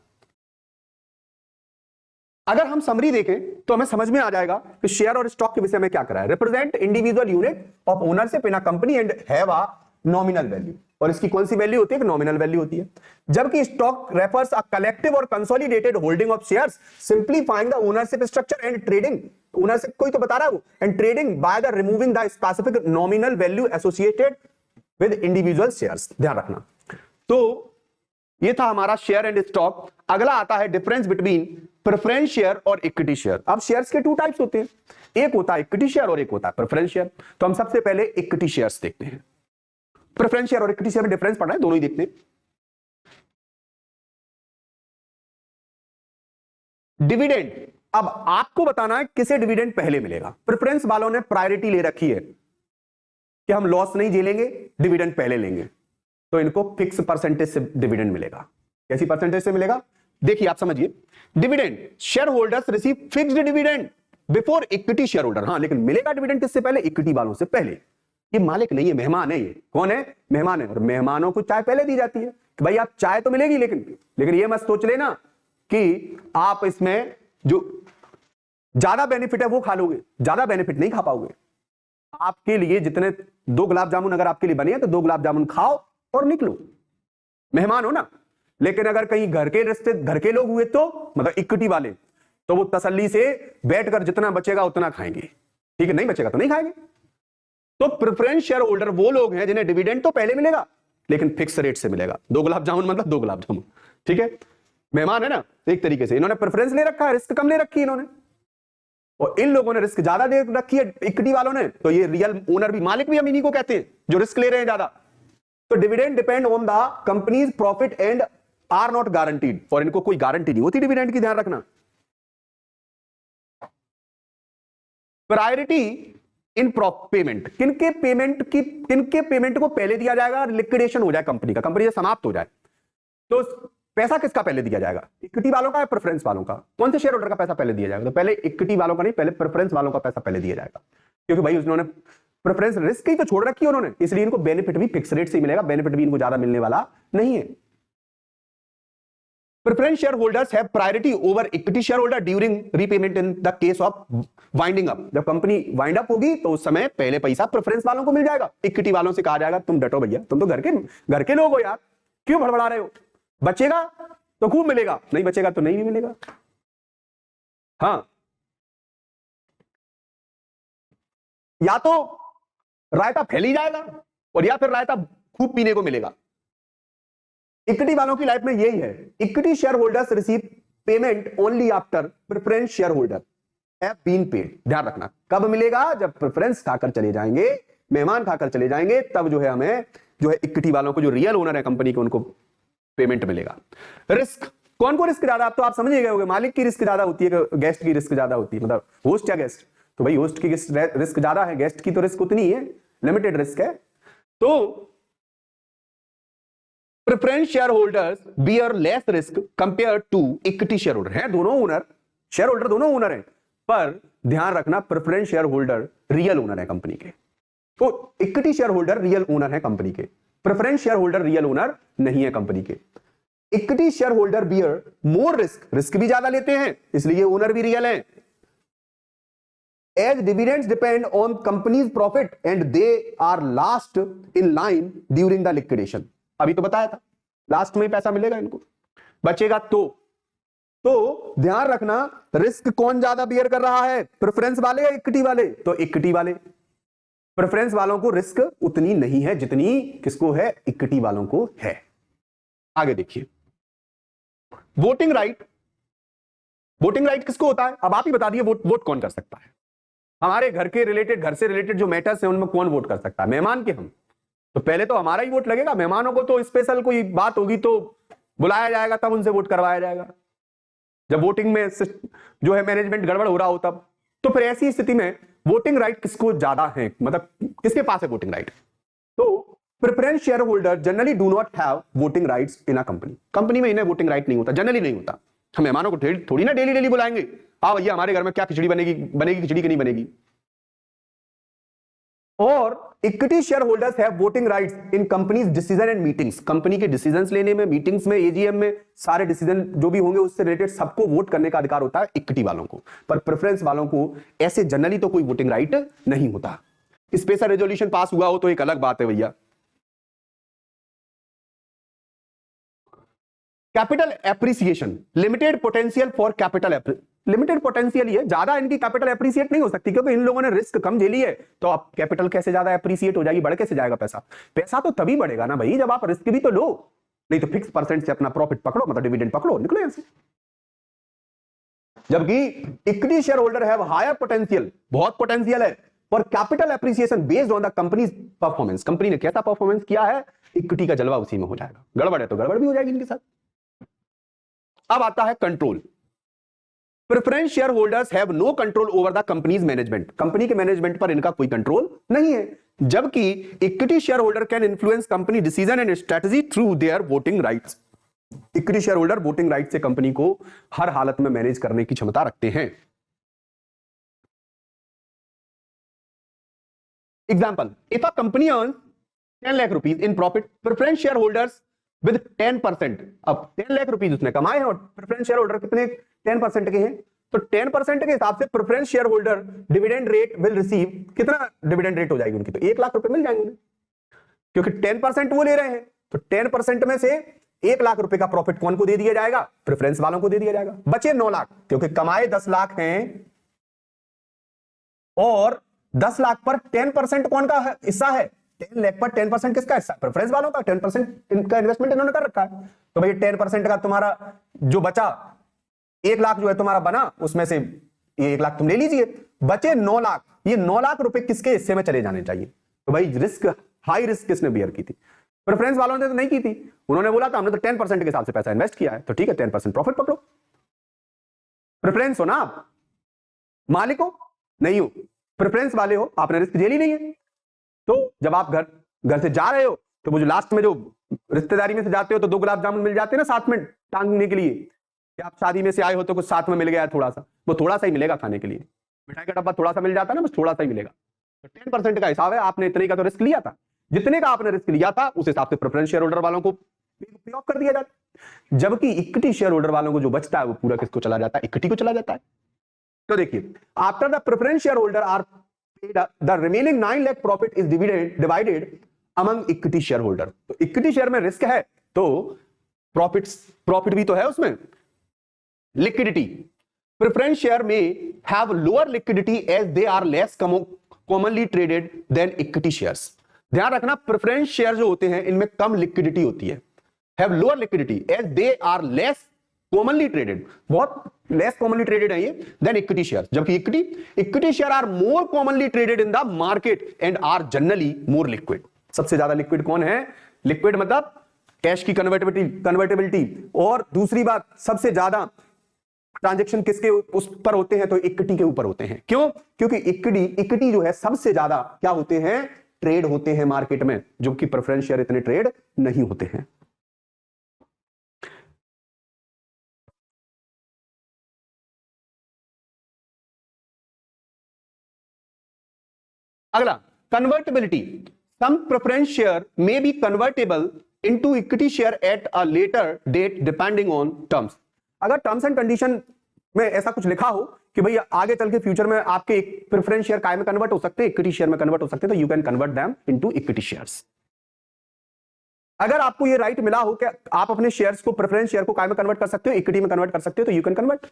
अगर हम समरी देखें तो हमें समझ में आ जाएगा कि शेयर और स्टॉक के विषय में क्या करा है। Represent individual unit of ownership in a company and have a nominal value, और इसकी कौन सी वैल्यू होती है? नॉमिनल वैल्यू होती है। जबकि स्टॉक रेफर्स अ कलेक्टिव और consolidated holding of shares simplifying the ownership structure and trading, ownership कोई तो बता रहा है वो, and trading by the removing the specific nominal value associated with individual shares, ध्यान रखना। तो ये था हमारा शेयर एंड स्टॉक। अगला आता है डिफरेंस बिटवीन प्रेफरेंस शेयर और इक्विटी शेयर। अब शेयर्स के टू टाइप्स होते हैं, एक होता है इक्विटी शेयर और एक होता है प्रेफरेंस शेयर। तो हम सबसे पहले इक्विटी शेयर्स देखते हैं। प्रेफरेंस शेयर और इक्विटी शेयर में डिफरेंस पढ़ना है, दोनों ही देखते हैं। डिविडेंड, अब आपको बताना है किसे डिविडेंड पहले मिलेगा। प्रेफरेंस वालों ने प्रायोरिटी ले रखी है कि हम लॉस नहीं झेलेंगे, डिविडेंड पहले लेंगे, तो इनको फिक्स परसेंटेज से डिविडेंड मिलेगा। कैसी परसेंटेज से मिलेगा? देखिए आप समझिए, dividend share holders receive fixed dividend before equity share holder. हाँ, लेकिन मिलेगा डिविडेंड किससे पहले? इक्विटी वालों से पहले। ये मालिक नहीं है, मेहमान है। ये कौन है? मेहमान है। और मेहमानों को चाय पहले दी जाती है कि भाई आप चाय तो मिलेगी, लेकिन ये मत सोच लेना कि आप इसमें जो ज्यादा बेनिफिट है वो खा लोगे, ज्यादा बेनिफिट नहीं खा पाओगे। आपके लिए जितने 2 गुलाब जामुन अगर आपके लिए बने हैं तो 2 गुलाब जामुन खाओ और निकलो, मेहमान हो ना। लेकिन अगर कहीं घर के लोग हुए तो मतलब इक्विटी वाले, तो वो तसल्ली से बैठकर जितना बचेगा उतना खाएंगे, ठीक है? नहीं बचेगा तो नहीं खाएंगे। तो प्रेफरेंस शेयर होल्डर वो लोग हैं जिन्हें डिविडेंड तो पहले मिलेगा लेकिन फिक्स रेट से मिलेगा। 2 गुलाब जामुन मतलब 2 गुलाब जामुन, ठीक है? मेहमान है ना, एक तरीके से इन्होंने प्रेफरेंस ले रखा है, रिस्क कम ले रखी है इन्होंने, और इन लोगों ने रिस्क ज्यादा दे रखी है इक्विटी वालों ने। तो ये रियल ओनर भी, मालिक भी हम इन्हीं को कहते हैं जो रिस्क ले रहे हैं ज्यादा। तो dividend depend on the company's profit and are not guaranteed, और इनको कोई गारंटी नहीं होती डिविडेंड की, ध्यान रखना। प्रायोरिटी इन पेमेंट, किनके पेमेंट को पहले दिया जाएगा? लिक्विडेशन हो जाए कंपनी का, कंपनी समाप्त हो जाए तो पैसा किसका पहले दिया जाएगा? इक्विटी वालों का या प्रेफरेंस वालों का? कौन से शेयर होल्डर का पैसा पहले दिया जाएगा? तो पहले इक्विटी वालों का नहीं, पहले प्रेफरेंस वालों का पैसा पहले दिया जाएगा, क्योंकि भाई उन्होंने प्रेफरेंस रिस्क ही तो छोड़ रखी है उन्होंने, इसलिए इनको बेनिफिट भी फिक्स रेट से ही मिलेगा, बेनिफिट भी इनको ज्यादा मिलने वाला नहीं है। Preference shareholders have priority over equity shareholder during repayment in the case of winding up। जब कंपनी वाइंड अप होगी तो उस समय पहले पैसा प्रेफरेंस वालों को मिल जाएगा। इक्विटी वालों से कहा जाएगा तुम डटो भैया, तुम तो घर के लोग हो यार, क्यों भड़बड़ा रहे हो? बचेगा तो खूब मिलेगा, नहीं बचेगा तो नहीं भी मिलेगा। हाँ, या तो रायता फैल ही जाएगा और या फिर रायता खूब पीने को मिलेगा। इक्विटी वालों की लाइफ में यही है। Equity shareholders receive payment only after preference shareholder have been paid. ध्यान रखना, कब मिलेगा? जब प्रेफरेंस खाकर चले जाएंगे, मेहमान खाकर चले जाएंगे, तब जो है हमें जो है इक्विटी वालों को, जो रियल ओनर है कंपनी के, उनको पेमेंट मिलेगा। रिस्क, कौन को रिस्क ज्यादा? आप तो आप समझ ही गए होंगे, मालिक की रिस्क ज्यादा होती है कि गेस्ट की रिस्क ज्यादा होती है? मतलब होस्ट या गेस्ट? तो भाई होस्ट की रिस्क ज्यादा है, गेस्ट की तो रिस्क उतनी ही है, लिमिटेड रिस्क है। तो preference shareholders bear less risk compare to equity shareholder. है दोनों ओनर, शेयर होल्डर दोनों ओनर है, पर ध्यान रखना preference shareholder real owner है कंपनी के। तो equity shareholder real owner है कंपनी के, preference shareholder real owner नहीं है कंपनी के। Equity shareholder bear more risk, risk भी ज्यादा लेते हैं, इसलिए ओनर भी रियल है। As dividends depend on company's profit and they are last in line during the liquidation। अभी तो बताया था, लास्ट में ही पैसा मिलेगा इनको, बचेगा तो ध्यान रखना, रिस्क कौन ज्यादा बियर कर रहा है? प्रेफरेंस वाले या इक्विटी वाले? तो इक्विटी वाले। प्रेफरेंस वालों को रिस्क उतनी नहीं है जितनी किसको है? इक्विटी वालों को है। आगे देखिए, वोटिंग राइट। वोटिंग राइट किसको होता है? अब आप ही बता दिए, वोट कौन कर सकता है? हमारे घर से रिलेटेड जो मैटर्स हैं उनमें कौन वोट कर सकता है? मेहमान के हम, तो पहले तो हमारा ही वोट लगेगा। मेहमानों को तो स्पेशल कोई बात होगी तो बुलाया जाएगा, तब उनसे वोट करवाया जाएगा, जब वोटिंग में जो है मैनेजमेंट गड़बड़ हो रहा हो तब। तो फिर ऐसी स्थिति में वोटिंग राइट किसको ज्यादा है? मतलब किसके पास है वोटिंग राइट? तो preference share holder generally do not have voting rights in a company. Company में इन्हें वोटिंग राइट नहीं होता, जनरली नहीं होता। हम मेहमानों को थोड़ी ना डेली डेली बुलाएंगे, हाँ भैया हमारे घर में क्या खिचड़ी बनेगी, बनेगी खिचड़ी की नहीं बनेगी। और equity shareholders have voting rights in companies decision and meetings. Company के डिसीजंस लेने में, मीटिंग्स में, एजीएम में, सारे डिसीजन जो भी होंगे उससे रिलेटेड सबको वोट करने का अधिकार होता है इक्विटी वालों को। पर प्रेफरेंस वालों को ऐसे जनरली तो कोई वोटिंग राइट नहीं होता। स्पेशल रेजोल्यूशन पास हुआ हो तो एक अलग बात है भैया। Capital appreciation, limited potential for capital, limited potential ही है, ज्यादा इनकी कैपिटल एप्रिसिएट नहीं हो सकती क्योंकि इन लोगों ने रिस्क कम झेली है। तो अब कैपिटल कैसे ज्यादा एप्रिसिएट हो जाएगी, बढ़ कैसे जाएगा पैसा? पैसा तो तभी बढ़ेगा ना भाई जब आप रिस्क भी तो लो, नहीं तो फिक्स परसेंट से अपना प्रॉफिट पकड़ो, मतलब डिविडेंड पकड़ो, निकलो यहां से। जबकि equity shareholder have higher potential, बहुत पोटेंशियल है, और capital appreciation based on the company's performance. Company ने कैसा परफॉर्मेंस किया है, इक्विटी का जलवा उसी में हो जाएगा। गड़बड़ है तो गड़बड़ भी हो जाएगी इनके साथ। अब आता है control. Preference shareholders have no control over the company's management. Company के मैनेजमेंट पर इनका कोई कंट्रोल नहीं है, जबकि equity shareholder can influence company decision and strategy through their voting rights. Equity shareholder voting right से company को हर हालत में मैनेज करने की क्षमता रखते हैं। Example, if a company earn 10 lakh rupees in profit, preference share holders with 10%, अब 10 लाख रुपीज उसने कमाए हैं और प्रेफरेंस शेयर होल्डर कितने 10% के हैं, तो 10% के हिसाब से preference share holder dividend rate will receive, कितना डिविडेंड रेट हो जाएगी उनकी, तो 1 लाख रुपए मिल जाएंगे उन्हें, क्योंकि 10% वो ले रहे हैं। तो 10% में से 1 लाख रुपए का प्रॉफिट कौन को दे दिया जाएगा, प्रेफरेंस वालों को दे दिया जाएगा। बचे 9 लाख, क्योंकि कमाए 10 लाख हैं और 10 लाख पर 10% कौन का हिस्सा है, 10 लाख पर 10% किसका हिस्सा, प्रेफरेंस वालों का। 10% इनका इन्वेस्टमेंट इन्होंने कर रखा है, तो भाई 10% का तुम्हारा जो बचा, 1 लाख जो है तुम्हारा बना, उसमें से ये 1 लाख तुम ले लीजिए, बचे 9 लाख। ये 9 लाख रुपए किसके हिस्से में चले जाने चाहिए, तो भाई रिस्क, हाई रिस्क किसने बियर की थी, प्रेफरेंस वालों ने तो नहीं की थी। उन्होंने बोला था हमने तो 10% के हिसाब से पैसा इन्वेस्ट किया है, तो ठीक है 10% प्रॉफिट पकड़ो। प्रेफरेंस हो ना आप, मालिक हो नहीं हो, प्रेफरेंस वाले हो, आपने रिस्क झेली नहीं है। तो जब आप घर से जा रहे हो तो वो जो लास्ट में जो रिश्तेदारी में से जाते हो तो 2 गुलाब जामुन मिल जाते हैं ना साथ में टांगने के लिए, कि आप शादी में से आए हो तो कुछ साथ में मिल गया थोड़ा सा, वो थोड़ा सा ही मिलेगा खाने के लिए, मिठाई का डब्बा थोड़ा सा मिल जाता है ना, बस थोड़ा सा ही मिलेगा। तो 10% का हिसाब है, आपने इतने का तो रिस्क लिया था, जितने का आपने रिस्क लिया था उस हिसाब से प्रेफरेंस शेयर होल्डर वालों को पे ऑफ कर दिया जाता है, जबकि इक्विटी शेयर होल्डर वालों को जो बचता है वो पूरा किसको चला जाता है, इक्विटी को चला जाता है। तो देखिए, after the preference shareholder are the remaining 9 lakh profit is divided among equity shareholder। तो इक्विटी शेयर में रिस्क है तो प्रॉफिट भी तो है उसमें। लिक्विडिटी, प्रेफरेंस शेयर में have lower liquidity as they are less commonly traded than equity shares. ध्यान रखना, प्रेफरेंस शेयर जो होते हैं इनमें कम लिक्विडिटी होती है, have lower liquidity as they are less commonly traded, बहुत लेस कॉमनली ट्रेडेड है ये देन इक्विटी शेयर, जबकि equity share are more commonly traded in the market and are generally more liquid. सबसे ज्यादा लिक्विड कौन है, लिक्विड मतलब cash की कन्वर्टेबिलिटी, और दूसरी बात सबसे ज्यादा ट्रांजैक्शन किसके उस पर होते हैं, तो इक्विटी के ऊपर होते हैं। क्यों, क्योंकि इक्विटी जो है सबसे ज्यादा क्या होते हैं, ट्रेड होते हैं मार्केट में, जो कि प्रेफरेंस शेयर इतने ट्रेड नहीं होते हैं। अगला, convertibility, some preference share may be convertible into equity share at a later date depending on terms. अगर टर्म्स एंड कंडीशन में ऐसा कुछ लिखा हो कि भैया आगे चल के फ्यूचर में आपके प्रेफरेंस शेयर काय में कन्वर्ट हो सकते हैं, इक्विटी शेयर में कन्वर्ट हो सकते हैं, तो you can convert them into equity shares. अगर आपको ये राइट मिला हो कि आप अपने शेयर्स को, प्रेफरेंस शेयर को काय में कन्वर्ट कर सकते हो, इक्विटी में कन्वर्ट कर सकते हो, तो यू कैन कन्वर्ट।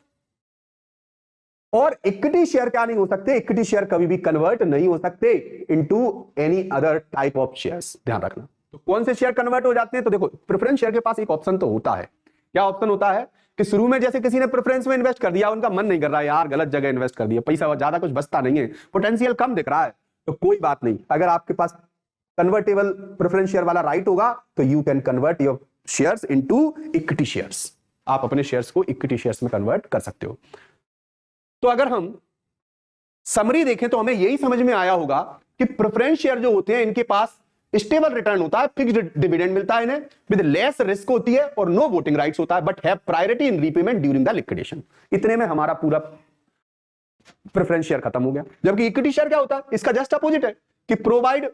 और इक्विटी शेयर क्या नहीं हो सकते, इक्विटी शेयर कभी भी कन्वर्ट नहीं हो सकते into any other type of shares. ध्यान रखना, तो कौन से शेयर कन्वर्ट हो जाते हैं, तो देखो प्रेफरेंस शेयर के पास एक ऑप्शन तो होता है। क्या ऑप्शन होता है कि शुरू में जैसे किसी ने प्रेफरेंस में इन्वेस्ट कर दिया, उनका मन नहीं कर रहा है यार, गलत जगह इन्वेस्ट कर दिया, पैसा ज्यादा कुछ बचता नहीं है, पोटेंशियल कम दिख रहा है, तो कोई बात नहीं, अगर आपके पास कन्वर्टेबल प्रेफरेंस शेयर वाला राइट होगा तो you can convert your shares into equity shares. आप अपने शेयर्स को इक्विटी शेयर्स में कन्वर्ट कर सकते हो। तो अगर हम समरी देखें तो हमें यही समझ में आया होगा कि प्रेफरेंस शेयर जो होते हैं इनके पास स्टेबल रिटर्न होता है, फिक्स्ड डिविडेंड मिलता है इन्हें, विद लेस रिस्क होती है और नो वोटिंग राइट्स होता है, but have priority in repayment during the liquidation. इतने में हमारा पूरा प्रेफरेंस शेयर खत्म हो गया। जबकि इक्विटी शेयर क्या होता है, इसका जस्ट अपोजिट है कि प्रोवाइड,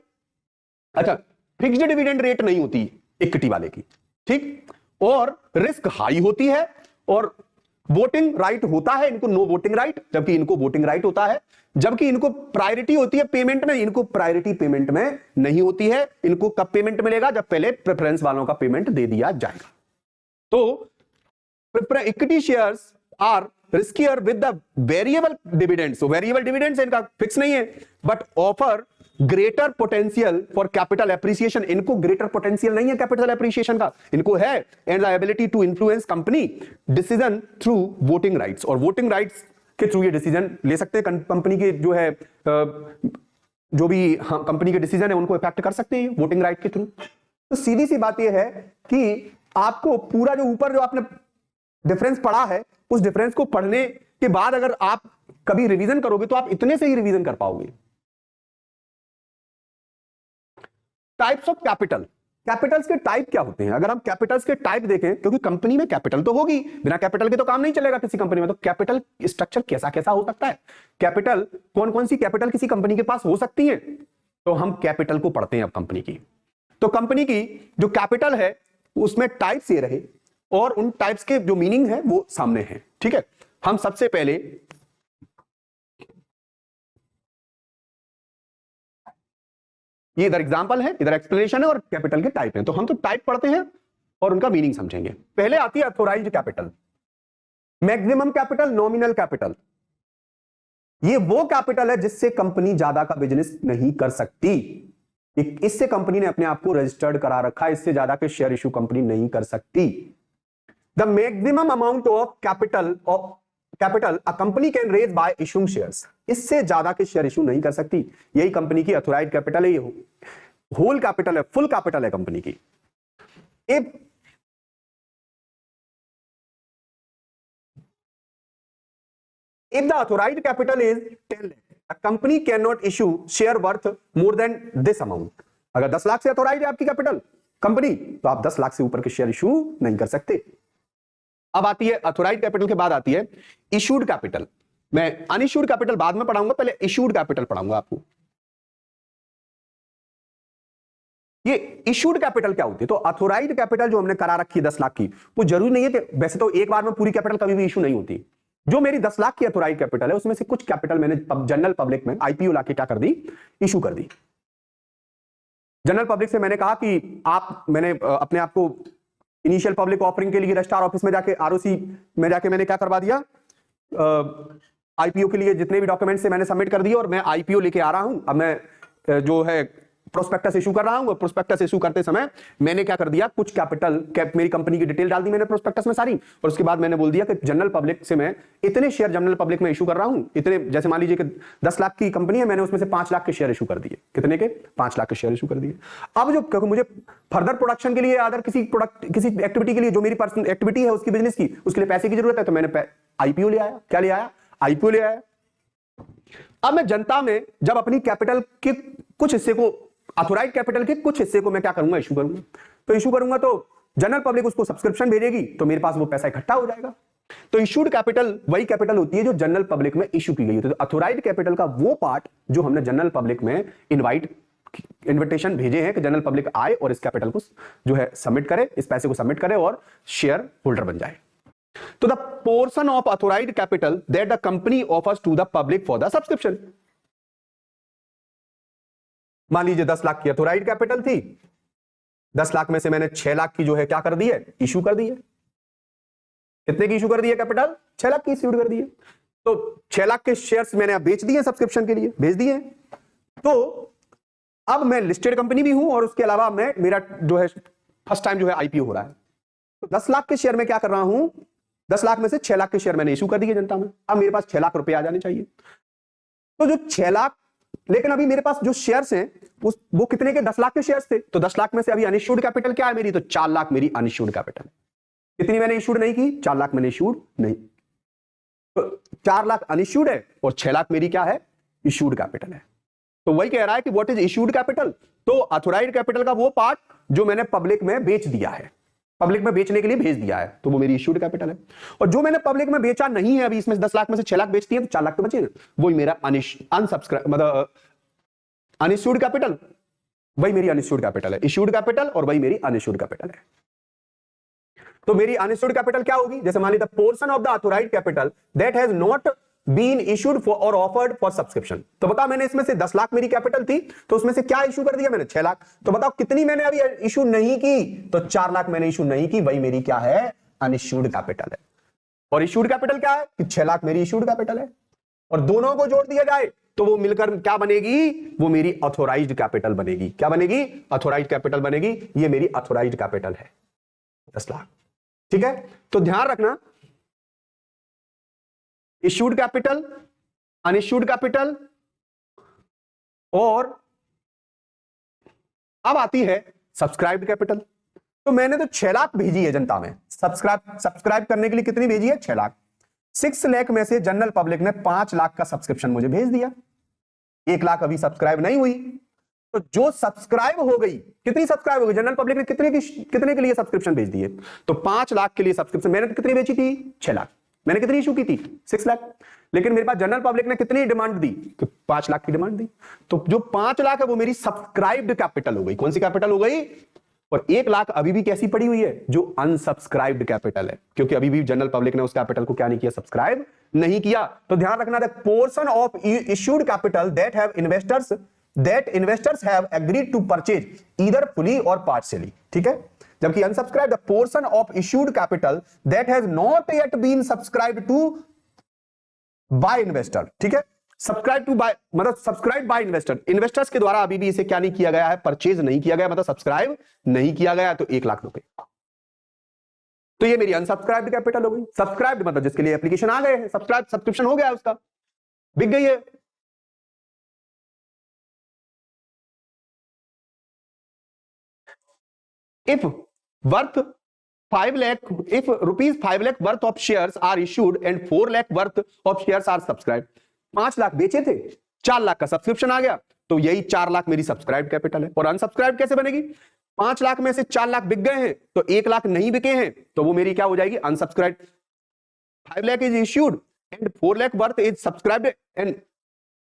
अच्छा फिक्स्ड डिविडेंड रेट नहीं होती इक्विटी वाले की, ठीक, और रिस्क हाई होती है और वोटिंग राइट होता है, इनको नो वोटिंग राइट, जबकि इनको वोटिंग राइट होता है। जबकि इनको प्रायोरिटी होती है पेमेंट में, इनको प्रायोरिटी पेमेंट में नहीं होती है। इनको कब पेमेंट मिलेगा, जब पहले प्रेफरेंस वालों का पेमेंट दे दिया जाएगा। तो equity shares are riskier with the variable dividends. तो वेरिएबल डिविडेंड्स इनका फिक्स नहीं है, but offer greater potential for capital appreciation. इनको ग्रेटर पोटेंशियल नहीं है कैपिटल एप्रिसिएशन का, इनको है and the ability to influence company decision through voting rights. और वोटिंग राइट्स के थ्रू ये डिसीजन ले सकते हैं, कंपनी के जो है जो भी कंपनी के डिसीजन है उनको इफेक्ट कर सकते हैं वोटिंग राइट के थ्रू। तो सीधी सी बात ये है कि आपको पूरा जो ऊपर जो आपने डिफरेंस पढ़ा है, उस डिफरेंस को पढ़ने के बाद अगर आप कभी रिवीजन करोगे तो आप इतने से ही रिवीजन कर पाओगे। टाइप्स ऑफ कैपिटल, कैपिटल्स के टाइप क्या होते हैं? अगर हम कैपिटल्स के टाइप देखें, क्योंकि कंपनी में कैपिटल तो होगी, बिना कैपिटल के तो काम नहीं चलेगा किसी कंपनी में, तो कैपिटल स्ट्रक्चर कैसा कैसा हो सकता है, कैपिटल कौन कौन सी कैपिटल किसी कंपनी के पास हो सकती है, तो हम कैपिटल को पढ़ते हैं अब कंपनी की। तो कंपनी की जो कैपिटल है उसमें टाइप्स ये रहे और उन टाइप्स के जो मीनिंग है वो सामने है, ठीक है। हम सबसे पहले ये इधर एग्जांपल है, इधर एक्सप्लेनेशन है और कैपिटल के टाइप हैं, तो हम तो टाइप पढ़ते हैं और उनका मीनिंग समझेंगे। पहले आती है authorised capital, maximum capital, nominal capital. ये वो कैपिटल है जिससे कंपनी ज्यादा का बिजनेस नहीं कर सकती, इससे कंपनी ने अपने आप को रजिस्टर्ड करा रखा है, इससे ज्यादा के शेयर इशू कंपनी नहीं कर सकती। The maximum amount of capital a company can raise by issuing shares, इससे ज्यादा के शेयर इशू नहीं कर सकती। यही कंपनी की अथॉराइज्ड कैपिटल है, ये होल कैपिटल है, फुल कैपिटल है कंपनी की। If the authorized capital is 10 lakh, a company cannot issue share worth more than this amount. अगर 10 लाख से अथॉराइज है आपकी कैपिटल कंपनी, तो आप 10 लाख से ऊपर के शेयर इशू नहीं कर सकते। अब आती है अथॉराइज्ड कैपिटल के बाद आती है इशूड कैपिटल। मैं अनइशूड कैपिटल बाद में पढ़ाऊंगा, पहले इशूड कैपिटल पढ़ाऊंगा आपको। ये इशूड कैपिटल क्या होती है? तो अथॉराइज्ड कैपिटल जो हमने करा रखी है 10 लाख की, वो जरूरी नहीं है कि वैसे तो एक बार में पूरी कैपिटल कभी भी इशू नहीं होती। जो मेरी 10 लाख की अथॉराइज्ड कैपिटल है उसमें से कुछ कैपिटल मैंने जनरल पब्लिक में आईपीओ लाके क्या कर दी, इशू कर दी। जनरल पब्लिक से मैंने कहा कि मैंने अपने आप को इनिशियल पब्लिक ऑफरिंग के लिए रजिस्ट्रार ऑफिस में जाके आरओसी में जाके मैंने क्या करवा दिया, आईपीओ के लिए जितने भी डॉक्यूमेंट से मैंने सबमिट कर दिए और मैं आईपीओ लेके आ रहा हूं। अब मैं जो है प्रोस्पेक्टस इशू कर रहा हूं, प्रोस्पेक्टस इशू करते समय मैंने क्या कर दिया, कुछ कैपिटल मेरी कंपनी की डिटेल डाल दी मैंने प्रोस्पेक्टस में सारी, और उसके बाद मैंने बोल दिया कि जनरल पब्लिक से मैं इतने शेयर जनरल पब्लिक में इशू कर रहा हूं, इतने, जैसे मान लीजिए कि 10 लाख की कंपनी है, मैंने उसमें से 5 लाख के शेयर इशू कर दिए। कितने के? 5 लाख के शेयर इशू कर दिए। अब जो क्योंकि मुझे फर्दर प्रोडक्शन के लिए, अदर किसी एक्टिविटी के लिए, जो मेरी पर्सनल एक्टिविटी है उसकी बिजनेस की, उसके लिए पैसे की जरूरत है, तो मैंने आईपीओ ले आया। क्या ले आया? आईपीओ ले आया। अब मैं जनता में जब अपनी कैपिटल के कुछ हिस्से को, अथॉराइज्ड कैपिटल के कुछ हिस्से को मैं क्या करूंगा, इशू करूंगा। तो इशू करूंगा तो जनरल पब्लिक उसको सब्सक्रिप्शन भेजेगी, तो मेरे पास वो पैसा इकट्ठा हो जाएगा। तो इशूड कैपिटल वही कैपिटल होती है जो जनरल पब्लिक में इशू की गई होती है। तो अथॉराइज्ड कैपिटल का वो पार्ट जो हमने जनरल पब्लिक में इन्विटेशन भेजे हैं कि जनरल पब्लिक आए और इस कैपिटल को जो है सबमिट करे, इस पैसे को सबमिट करे और शेयर होल्डर बन जाए। तो the portion of authorized capital that the company offers to the public for the subscription. मान लीजिए 10 लाख की अथॉराइज्ड कैपिटल थी, 10 लाख में से मैंने 6 लाख की जो है क्या कर दी है, इशू कर दी है। कितने की इशू कर दी है कैपिटल? 6 लाख की इशू कर दी है। तो 6 लाख के शेयर्स मैंने अब बेच दिए सब्सक्रिप्शन के लिए, भेज दिए। तो अब मैं लिस्टेड कंपनी भी हूं और उसके अलावा मैं, मेरा जो है फर्स्ट टाइम जो है आईपीओ हो रहा है। तो 10 लाख के शेयर में क्या कर रहा हूं, 10 लाख में से 6 लाख के शेयर मैंने इशू कर दिए जनता में। अब मेरे पास 6 लाख रुपए आ जाने चाहिए। तो जो 6 लाख, लेकिन अभी मेरे पास जो शेयर्स हैं वो कितने के? 10 लाख के शेयर्स थे। तो 10 लाख में से अभी अनइश्यूड कैपिटल क्या है मेरी? तो 4 लाख मेरी अनइश्यूड कैपिटल है। कितनी मैंने इश्यूड नहीं की? 4 लाख मैंने इश्यूड नहीं। तो 4 लाख अनइश्यूड है और 6 लाख मेरी क्या है? इश्यूड कैपिटल है। तो वही कह रहा है कि व्हाट इज इश्यूड कैपिटल, तो ऑथोराइज्ड कैपिटल का वो पार्ट जो मैंने पब्लिक में बेच दिया है, पब्लिक में बेचने के लिए भेज दिया है, तो वो मेरी इश्यूड कैपिटल है। और जो मैंने पब्लिक में बेचा नहीं है अभी, इसमें 10 लाख में से 6 लाख बेचती है तो 4 लाख तो बचे, वही मेरा अनसब्सक्राइब मतलब अनइश्यूड कैपिटल, वही मेरी अनइश्यूड कैपिटल है। इश्यूड कैपिटल और वही मेरी अनइश्यूड कैपिटल है। तो मेरी अनइश्यूड कैपिटल क्या होगी, जैसे मान लीजिए portion of the authorized capital that has not been issued for or offered for subscription. तो बताओ मैंने इसमें से 10 लाख मेरी कैपिटल थी, तो उसमें से क्या इशू कर दिया मैंने, 6 लाख। तो बताओ कितनी मैंने अभी इशू नहीं की, तो 4 लाख मैंने इशू नहीं की, वही मेरी क्या है, अनइश्यूड कैपिटल है। और इशूड कैपिटल क्या है कि 6 लाख मेरी इशूड कैपिटल है, और दोनों को जोड़ दिया जाए तो वो मिलकर क्या बनेगी, वो मेरी ऑथोराइज्ड कैपिटल बनेगी। क्या बनेगी, ऑथोराइज्ड कैपिटल बनेगी। ये मेरी ऑथोराइज्ड कैपिटल है 10 लाख। ठीक है, तो ध्यान रखना, इश्यूड कैपिटल, अनइश्यूड कैपिटल, और अब आती है सब्सक्राइब्ड कैपिटल। तो मैंने तो 6 लाख भेजी है जनता में, सब्सक्राइब करने के लिए कितनी भेजी है, 6 लाख। 6 लाख में से जनरल पब्लिक ने 5 लाख का सब्सक्रिप्शन मुझे भेज दिया, 1 लाख अभी सब्सक्राइब नहीं हुई। तो जो सब्सक्राइब हो गई, कितनी सब्सक्राइब हो गई, जनरल पब्लिक ने कितने के लिए सब्सक्रिप्शन भेज दिए, तो 5 लाख के लिए सब्सक्रिप्शन। मैंने तो कितनी बेची थी, 6 लाख। मैंने कितनी इशू की थी, 6 लाख। लेकिन मेरे पास जनरल पब्लिक ने कितनी डिमांड दी, 5 लाख की डिमांड दी। तो जो 5 लाख है वो मेरी सब्सक्राइब्ड कैपिटल हो गई। कौन सी कैपिटल हो गई, और 1 लाख अभी भी कैसी पड़ी हुई है, जो अनसब्सक्राइब्ड कैपिटल है, क्योंकि अभी भी जनरल पब्लिक ने उस कैपिटल को क्या नहीं किया, सब्सक्राइब नहीं किया। तो ध्यान रखना, the portion of issued capital that investors have agreed to purchase either fully or partially. ठीक है, जबकि unsubscribe the portion of issued capital that has not yet been subscribe to by investor. ठीक है, सब्सक्राइब टू बाय मतलब subscribe by investor, investors के द्वारा अभी भी इसे क्या नहीं किया गया है, परचेज नहीं किया गया, मतलब सब्सक्राइब नहीं किया गया, तो 1 लाख रुपए। तो ये मेरी अनसब्सक्राइब्ड कैपिटल हो गई। सब्सक्राइब्ड मतलब जिसके लिए एप्लीकेशन आ गए हैं, सब्सक्रिप्शन हो गया है उसका, बिक गई है। If worth 5 lakh, if rupees 5 lakh worth of shares are issued and 4 lakh worth of shares are subscribed, 5 lakh बेचे थे, 4 लाख का सब्सक्रिप्शन आ गया, तो यही 4 लाख मेरी सब्सक्राइब कैपिटल है। और अनसब्सक्राइब कैसे बनेगी, 5 लाख में से 4 लाख बिक गए हैं, तो 1 लाख नहीं बिके हैं, तो वो मेरी क्या हो जाएगी, unsubscribe. 5 lakh is issued and 4 lakh worth is subscribed and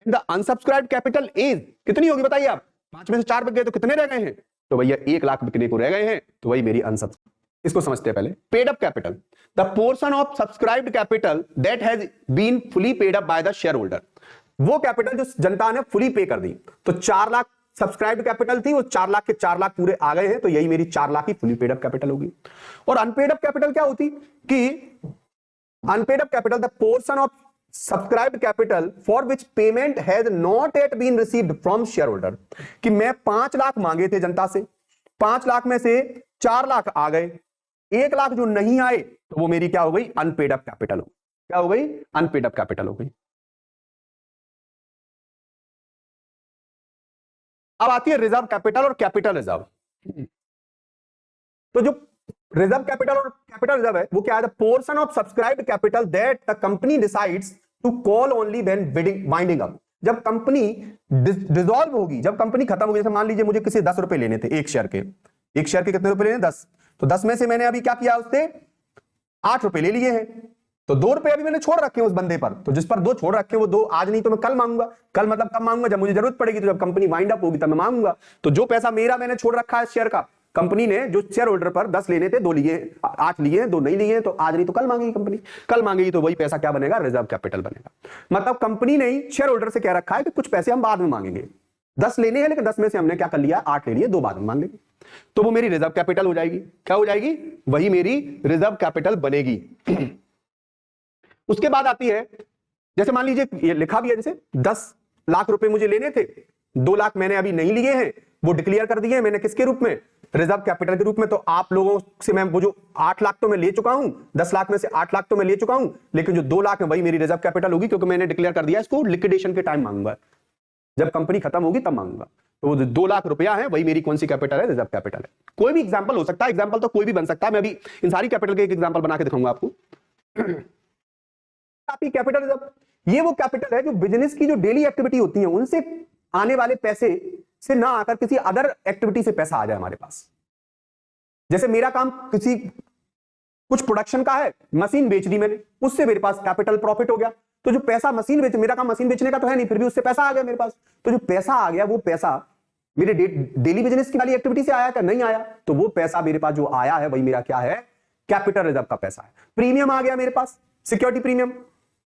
the unsubscribe capital is कितनी होगी बताइए आप, 5 में से 4 बिक गए तो कितने रह गए हैं, तो भैया 1 लाख बिकने को रह गए हैं, तो वही मेरी अनसब्सक्राइब। इसको समझते हैं पहले। Paid up capital, the portion of subscribed capital that has been fully paid up by the shareholder, वो कैपिटल जो जनता ने फुली पे कर दी। तो 4 लाख सब्सक्राइब्ड कैपिटल थी, वो 4 लाख के 4 लाख पूरे आ गए हैं, तो यही मेरी 4 लाख की फुली पेड अप कैपिटल होगी। और अनपेड अप कैपिटल क्या होती कि unpaid up capital the portion of subscribed capital for which payment has not yet been received from shareholder, कि मैं 5 लाख मांगे थे जनता से, 5 लाख में से 4 लाख आ गए, 1 लाख जो नहीं आए, तो वो मेरी क्या हो गई, अनपेड अप कैपिटल हो। क्या हो गई, अनपेड अप कैपिटल हो गई। अब आती है रिजर्व कैपिटल और कैपिटल रिजर्व। तो जो रिजर्व कैपिटल और कैपिटल रिजर्व है वो क्या है, the portion of subscribed capital that the company decides to call only when winding up. जब कंपनी डिसॉल्व होगी, जब कंपनी खत्म होगी, जैसे मान लीजिए मुझे किसी 10 रुपए लेने थे एक शेयर के, एक शेयर के कितने रुपए लेने, 10, तो 10 में से मैंने अभी क्या किया, उससे 8 रुपए ले लिए हैं, तो 2 रुपए अभी मैंने छोड़ रखे हैं उस बंदे पर, तो जिस पर 2 छोड़ रखे हैं वो 2 आज नहीं तो मैं कल मांगूंगा। कल मतलब कब मांगूंगा, जब मुझे जरूरत पड़ेगी, तो जब कंपनी वाइंड अप होगी तब मैं मांगूंगा। तो जो पैसा मेरा मैंने छोड़ रखा है शेयर का, कंपनी ने जो शेयर होल्डर पर 10 लेने थे, 2 लिए, 8 लिए, 2 नहीं लिए, तो आज नहीं तो कल मांगेगी कंपनी, कल मांगेगी, तो वही पैसा क्या बनेगा, रिजर्व कैपिटल बनेगा। मतलब कंपनी ने ही शेयर होल्डर से कह रखा है कि कुछ पैसे हम बाद में मांगेंगे, 10 लेने हैं, लेकिन 10 में से हमने क्या कर लिया, 8 ले लिए, 2 बाद में मांग लेंगे, तो वो मेरी रिजर्व कैपिटल हो जाएगी। क्या हो जाएगी, वही मेरी रिजर्व कैपिटल बनेगी। उसके बाद आती है, जैसे मान लीजिए ये लिखा भी है, जैसे 10 लाख रुपए मुझे लेने थे, 2 लाख मैंने अभी नहीं लिए हैं, वो डिक्लेयर कर दिए मैंने किसके रूप में, रिजर्व कैपिटल के रूप में। तो आप लोगों से मैं वो जो 8 लाख तो मैं ले चुका हूं, 10 लाख में से 8 लाख तो मैं ले चुका हूं, लेकिन जो 2 लाख है वही मेरी रिजर्व कैपिटल होगी, क्योंकि मैंने डिक्लेयर कर दिया इसको लिक्विडेशन के टाइम मांगूंगा, जब कंपनी खत्म होगी तब मांगूंगा। तो वो 2 लाख रुपया है वही मेरी कौन सी कैपिटल है, रिजर्व कैपिटल है। कोई भी एग्जांपल हो सकता है, एग्जांपल तो कोई भी बन सकता है, मैं अभी इन सारी कैपिटल के एक एग्जांपल बना के दिखाऊंगा आपको। आपकी कैपिटल रिजर्व, ये वो कैपिटल है जो बिजनेस की जो डेली एक्टिविटी होती है उनसे आने वाले पैसे से ना आकर किसी अदर एक्टिविटी से पैसा आ जाए हमारे पास। जैसे मेरा काम किसी कुछ प्रोडक्शन का है, मशीन बेच दी मैंने, उससे मेरे पास कैपिटल प्रॉफिट हो गया। तो जो पैसा मशीन बेच, मेरा काम मशीन बेचने का तो है नहीं, फिर भी उससे पैसा आ गया मेरे पास। तो जो पैसा आ गया वो पैसा मेरे डेली बिजनेस की वाली एक्टिविटी से आया क्या? नहीं आया। तो वो पैसा मेरे पास जो आया है वही मेरा क्या है? कैपिटल रिजर्व का पैसा है। प्रीमियम आ गया मेरे पास, सिक्योरिटी प्रीमियम,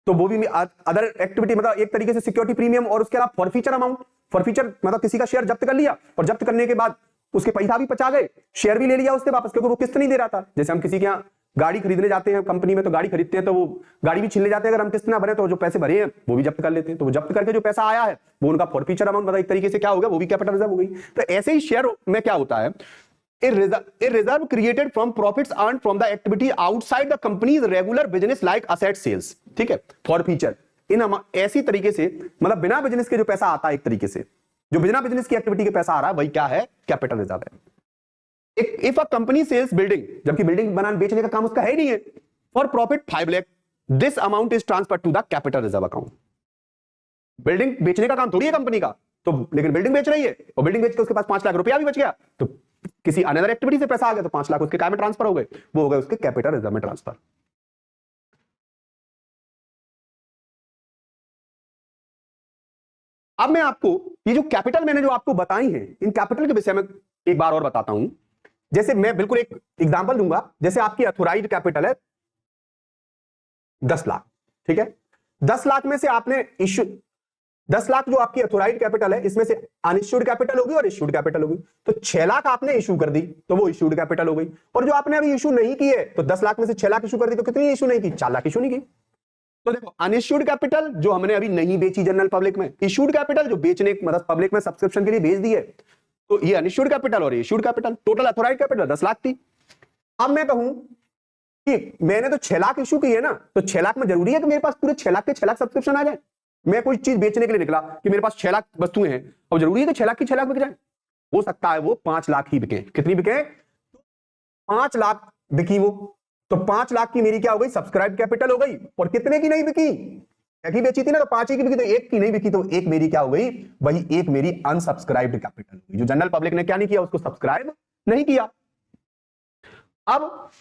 तो वो भी अदर एक्टिविटी, मतलब एक तरीके से सिक्योरिटी प्रीमियम। और उसके अलावा फॉरफीचर अमाउंट, फॉरफीचर मतलब किसी का शेयर जब्त कर लिया और जब्त करने के बाद उसके पैसा भी बचा गए, शेयर भी ले लिया उससे वापस, क्योंकि वो किस्त नहीं दे रहा था। जैसे हम किसी के यहाँ गाड़ी खरीदने जाते हैं कंपनी में, तो गाड़ी खरीदते हैं तो वो गाड़ी भी छीनने जाते हैं, अगर हम किस्त ना भरे तो जो पैसे भरे हैं वो भी जब्त कर लेते हैं। तो वो जब्त करके जो पैसा आया है वो उनका फॉरफीचर अमाउंट, मतलब एक तरीके से क्या हो गया, वो भी कैपिटल रिजर्व हो गई। तो ऐसे ही शेयर में क्या होता है, A reserve created from profits earned from the activity outside the company's regular business like asset sales, ठीक है, फॉर फीचर। इन ऐसी तरीके से, मतलब बिना बिजनेस के जो पैसा आता है, एक तरीके से जो बिना बिजनेस की एक्टिविटी के पैसा आ रहा है वही क्या है? कैपिटल रिजर्व है। If a company sells building, जबकि बिल्डिंग बनाने बेचने का काम उसका है ही नहीं है, for profit 5 lakh, this amount is transfer to the capital reserve account. Building बेचने का काम थोड़ी है कंपनी का, तो लेकिन बिल्डिंग बेच रही है और बिल्डिंग बेच के उसके पास 5 लाख रुपया भी बच गया, तो किसी अनदर एक्टिविटी से पैसा आ गया तो 5 लाख उसके काय में ट्रांसफर हो गए, वो हो गए उसके कैपिटल रिजर्व में ट्रांसफर। अब मैं आपको ये जो कैपिटल मैंने जो आपको बताई है, इन कैपिटल के विषय में एक बार और बताता हूं। जैसे मैं बिल्कुल एक एग्जांपल दूंगा, जैसे आपकी अथोराइज्ड कैपिटल है 10 लाख, ठीक है। 10 लाख में से आपने इश्यू, 10 लाख जो आपकी अथोराइज्ड कैपिटल है, इसमें से अनइश्यूड कैपिटल होगी और इश्यूड कैपिटल होगी। तो 6 लाख आपने इश्यू कर दी तो वो इश्यूड कैपिटल हो गई। और जो आपने अभी इश्यू नहीं की है, तो 10 लाख में से 6 लाख इश्यू कर दी, तो कितनी इश्यू नहीं की? 4 लाख इश्यू नहीं की। तो देखो, अनइश्यूड कैपिटल जो हमने अभी नहीं बेची जनरल पब्लिक में, इश्यूड कैपिटल जो बेचने मतलब पब्लिक में सब्सक्रिप्शन के लिए भेज दी है, तो ये अनइश्यूड कैपिटल और issued capital. Total authorised capital 10 lakh थी। अब मैं कहूं कि मैंने तो 6 लाख इश्यू की है ना, तो 6 लाख में जरूरी है कि मेरे पास पूरे 6 लाख के 6 लाख सब्सक्रिप्शन आ जाए? मैं कोई चीज बेचने के लिए निकला कि मेरे पास 6 लाख वस्तुएं हैं, और जरूरी है कि 6 लाख की 6 लाख बिक जाए? हो सकता है वो 5 लाख ही बिके। कितनी बिके? 5 लाख बिकी वो, तो 5 लाख की मेरी क्या हो गई? सब्सक्राइब कैपिटल हो गई। और कितने की नहीं बिकी? एक ही बेची थी ना, तो 5 ही की बिकी, तो एक की नहीं बिकी, तो एक मेरी क्या हो गई? वही एक मेरी अनसब्सक्राइब्ड कैपिटल हुई, जो जनरल पब्लिक ने क्या नहीं किया, उसको सब्सक्राइब नहीं किया। अब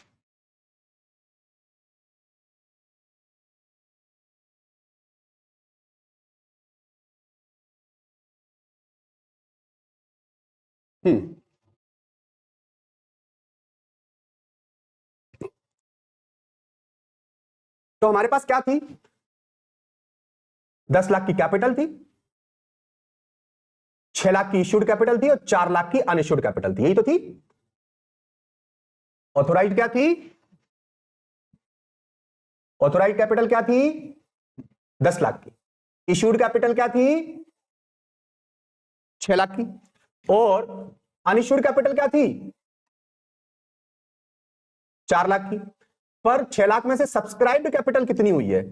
तो हमारे पास क्या थी? 10 लाख की कैपिटल थी, 6 लाख की इश्यूड कैपिटल थी और 4 लाख की अनइश्यूड कैपिटल थी, यही तो थी। ऑथोराइज्ड क्या थी? ऑथोराइज्ड कैपिटल क्या थी? 10 लाख की। इश्यूड कैपिटल क्या थी? 6 लाख की। और अनइश्यूड कैपिटल क्या थी? 4 लाख की। पर 6 लाख में से सब्सक्राइब्ड कैपिटल कितनी हुई है?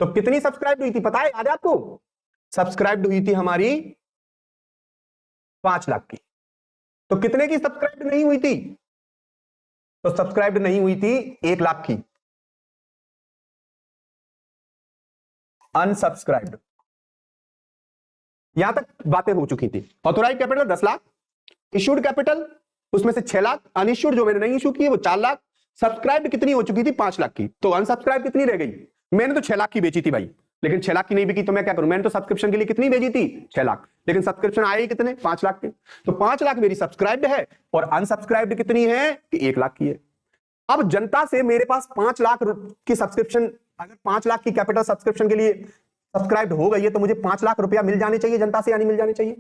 तो कितनी सब्सक्राइब्ड हुई थी पता है? याद है आपको? सब्सक्राइब्ड हुई थी हमारी 5 लाख की। तो कितने की सब्सक्राइब्ड नहीं हुई थी? तो सब्सक्राइब्ड नहीं हुई थी 1 लाख की, अनसब्सक्राइब्ड। यहां तक बातें हो चुकी थी। Authorized capital 10 lakh, issued capital उसमें से 6 लाख, अनइश्यूड जो मैंने नहीं इश्यू की है वो 4 लाख, सब्सक्राइब्ड कितनी हो चुकी थी? 5 लाख की। तो अनसब्सक्राइब कितनी रह गई? मैंने तो 6 लाख की बेची थी भाई, लेकिन 6 लाख की नहीं बिकी, तो मैं क्या करूं? मैंने तो सब्सक्रिप्शन के लिए कितनी भेजी थी? 6 लाख, लेकिन सब्सक्रिप्शन आए ही कितने? 5 लाख के। तो 5 लाख मेरी सब्सक्राइब्ड है और अनसब्सक्राइब्ड कितनी है? कि 1 लाख की है। अब जनता से मेरे पास 5 लाख की सब्सक्रिप्शन, अगर 5 लाख की कैपिटल सब्सक्रिप्शन के लिए सब्सक्राइब्ड हो गई है, तो मुझे 5 लाख रुपया मिल जाने चाहिए जनता से, या नहीं मिल जाने चाहिए?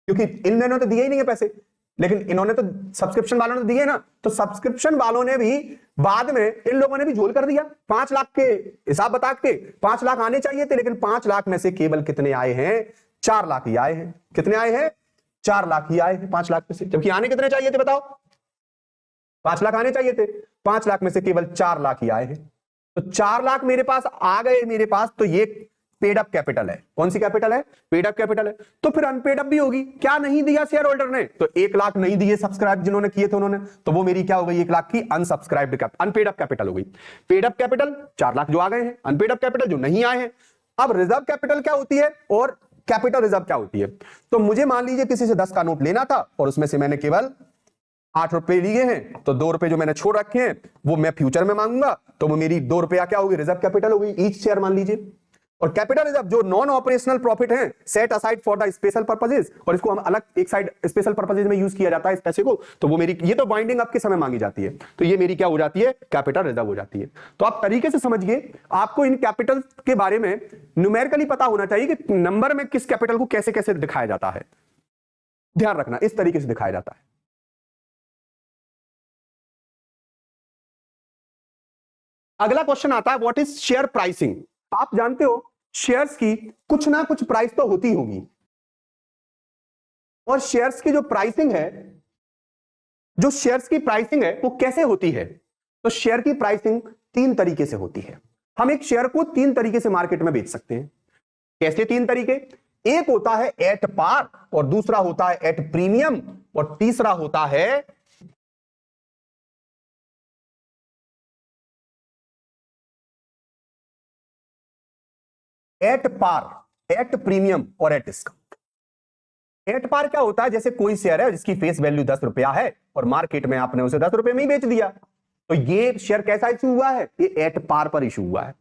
क्योंकि इन दोनों तो दिए ही नहीं है पैसे, लेकिन इन्होंने तो सब्सक्रिप्शन वालों ने दिए ना, तो सब्सक्रिप्शन वालों ने भी बाद में इन लोगों ने भी झोल कर दिया। 5 लाख के हिसाब बता के 5 लाख आने चाहिए थे, लेकिन 5 लाख में से केवल कितने आए हैं? 4 लाख ही आए हैं। कितने आए हैं? 4 लाख ही आए हैं 5 लाख में से, जबकि आने कितने चाहिए थे बताओ? 5 लाख आने चाहिए थे, 5 लाख में से केवल 4 लाख ही आए हैं। तो 4 लाख मेरे पास आ गए मेरे पास, तो ये पेड अप कैपिटल है। कौन सी कैपिटल है? पेड अप कैपिटल है। तो फिर अनपेड अप भी होगी। क्या नहीं दिया शेयर होल्डर ने? तो 1 लाख नहीं दिए सब्सक्राइब जिन्होंने किए थे उन्होंने, तो वो मेरी क्या हो गई? 1 लाख की अनसब्सक्राइब्ड कैपिटल, अनपेड अप कैपिटल हो गई। पेड अप कैपिटल 4 लाख जो आ गए हैं, अनपेड अप कैपिटल जो नहीं आए हैं। अब रिजर्व कैपिटल क्या होती है और कैपिटल रिजर्व क्या होती है। तो मुझे मान लीजिए किसी से 10 का नोट लेना था और उसमें से मैंने केवल 8 रुपए लिए हैं, तो 2 रुपए जो मैंने छोड़ रखे हैं वो मैं फ्यूचर में मांगूंगा, तो वो मेरी 2 रुपया क्या होगी, रिजर्व कैपिटल होगी, ईच शेयर मान लीजिए। और कैपिटल रिजर्व जो नॉन ऑपरेशनल प्रॉफिट है, set aside for the special purposes, और इसको हम अलग एक साइड स्पेशल पर्पसेस में यूज किया जाता है इस पैसे को, तो वो मेरी, ये तो बाइंडिंग अप के समय मांगी जाती है, तो ये मेरी क्या हो जाती है, कैपिटल रिजर्व हो जाती है। तो आप तरीके से समझिए, आपको इन कैपिटल के बारे में न्यूमेरिकली पता होना चाहिए कि नंबर में किस कैपिटल को कैसे कैसे दिखाया जाता है, ध्यान रखना इस तरीके से दिखाया जाता है। अगला क्वेश्चन आता है व्हाट इज शेयर प्राइसिंग। आप जानते हो शेयर्स की कुछ ना कुछ प्राइस तो होती होगी, और शेयर्स की जो प्राइसिंग है, जो शेयर्स की प्राइसिंग है वो कैसे होती है। तो शेयर की प्राइसिंग 3 तरीके से होती है। हम एक शेयर को 3 तरीके से मार्केट में बेच सकते हैं। कैसे 3 तरीके, एक होता है एट पार, और दूसरा होता है एट प्रीमियम, और तीसरा होता है एट पार, एट प्रीमियम और एट डिस्काउंट। एट पार क्या होता है, जैसे कोई शेयर है जिसकी फेस वैल्यू 10 रुपया है और मार्केट में आपने उसे 10 रुपए में ही बेच दिया, तो ये शेयर कैसा इशू हुआ है, ये एट पार पर इशू हुआ है।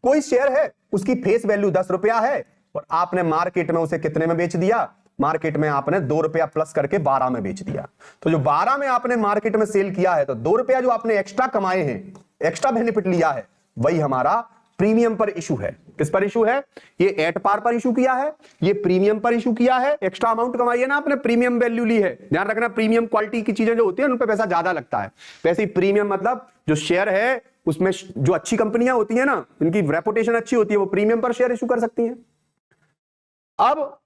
कोई शेयर है उसकी फेस वैल्यू 10 रुपया है और आपने मार्केट में उसे कितने में बेच दिया, मार्केट में आपने 2 रुपया प्लस करके 12 में बेच दिया। तो जो 12 में आपने मार्केट में सेल किया है, तो 2 रुपया जो आपने एक्स्ट्रा कमाए हैं, एक्स्ट्रा बेनिफिट लिया है, वही हमारा प्रीमियम पर इशू है। किस पर इशू है, ये एट पार पर इशू किया है, ये प्रीमियम पर इशू किया है। एक्स्ट्रा अमाउंट कमाई है ना आपने, प्रीमियम वैल्यू ली है, ध्यान रखना प्रीमियम क्वालिटी की चीजें जो होती है उन पर पैसा ज्यादा लगता है। वैसे ही प्रीमियम मतलब जो शेयर है उसमें जो अच्छी कंपनियां होती है ना, इनकी रेपुटेशन अच्छी होती है, वो प्रीमियम पर शेयर इशू कर सकती हैं। अब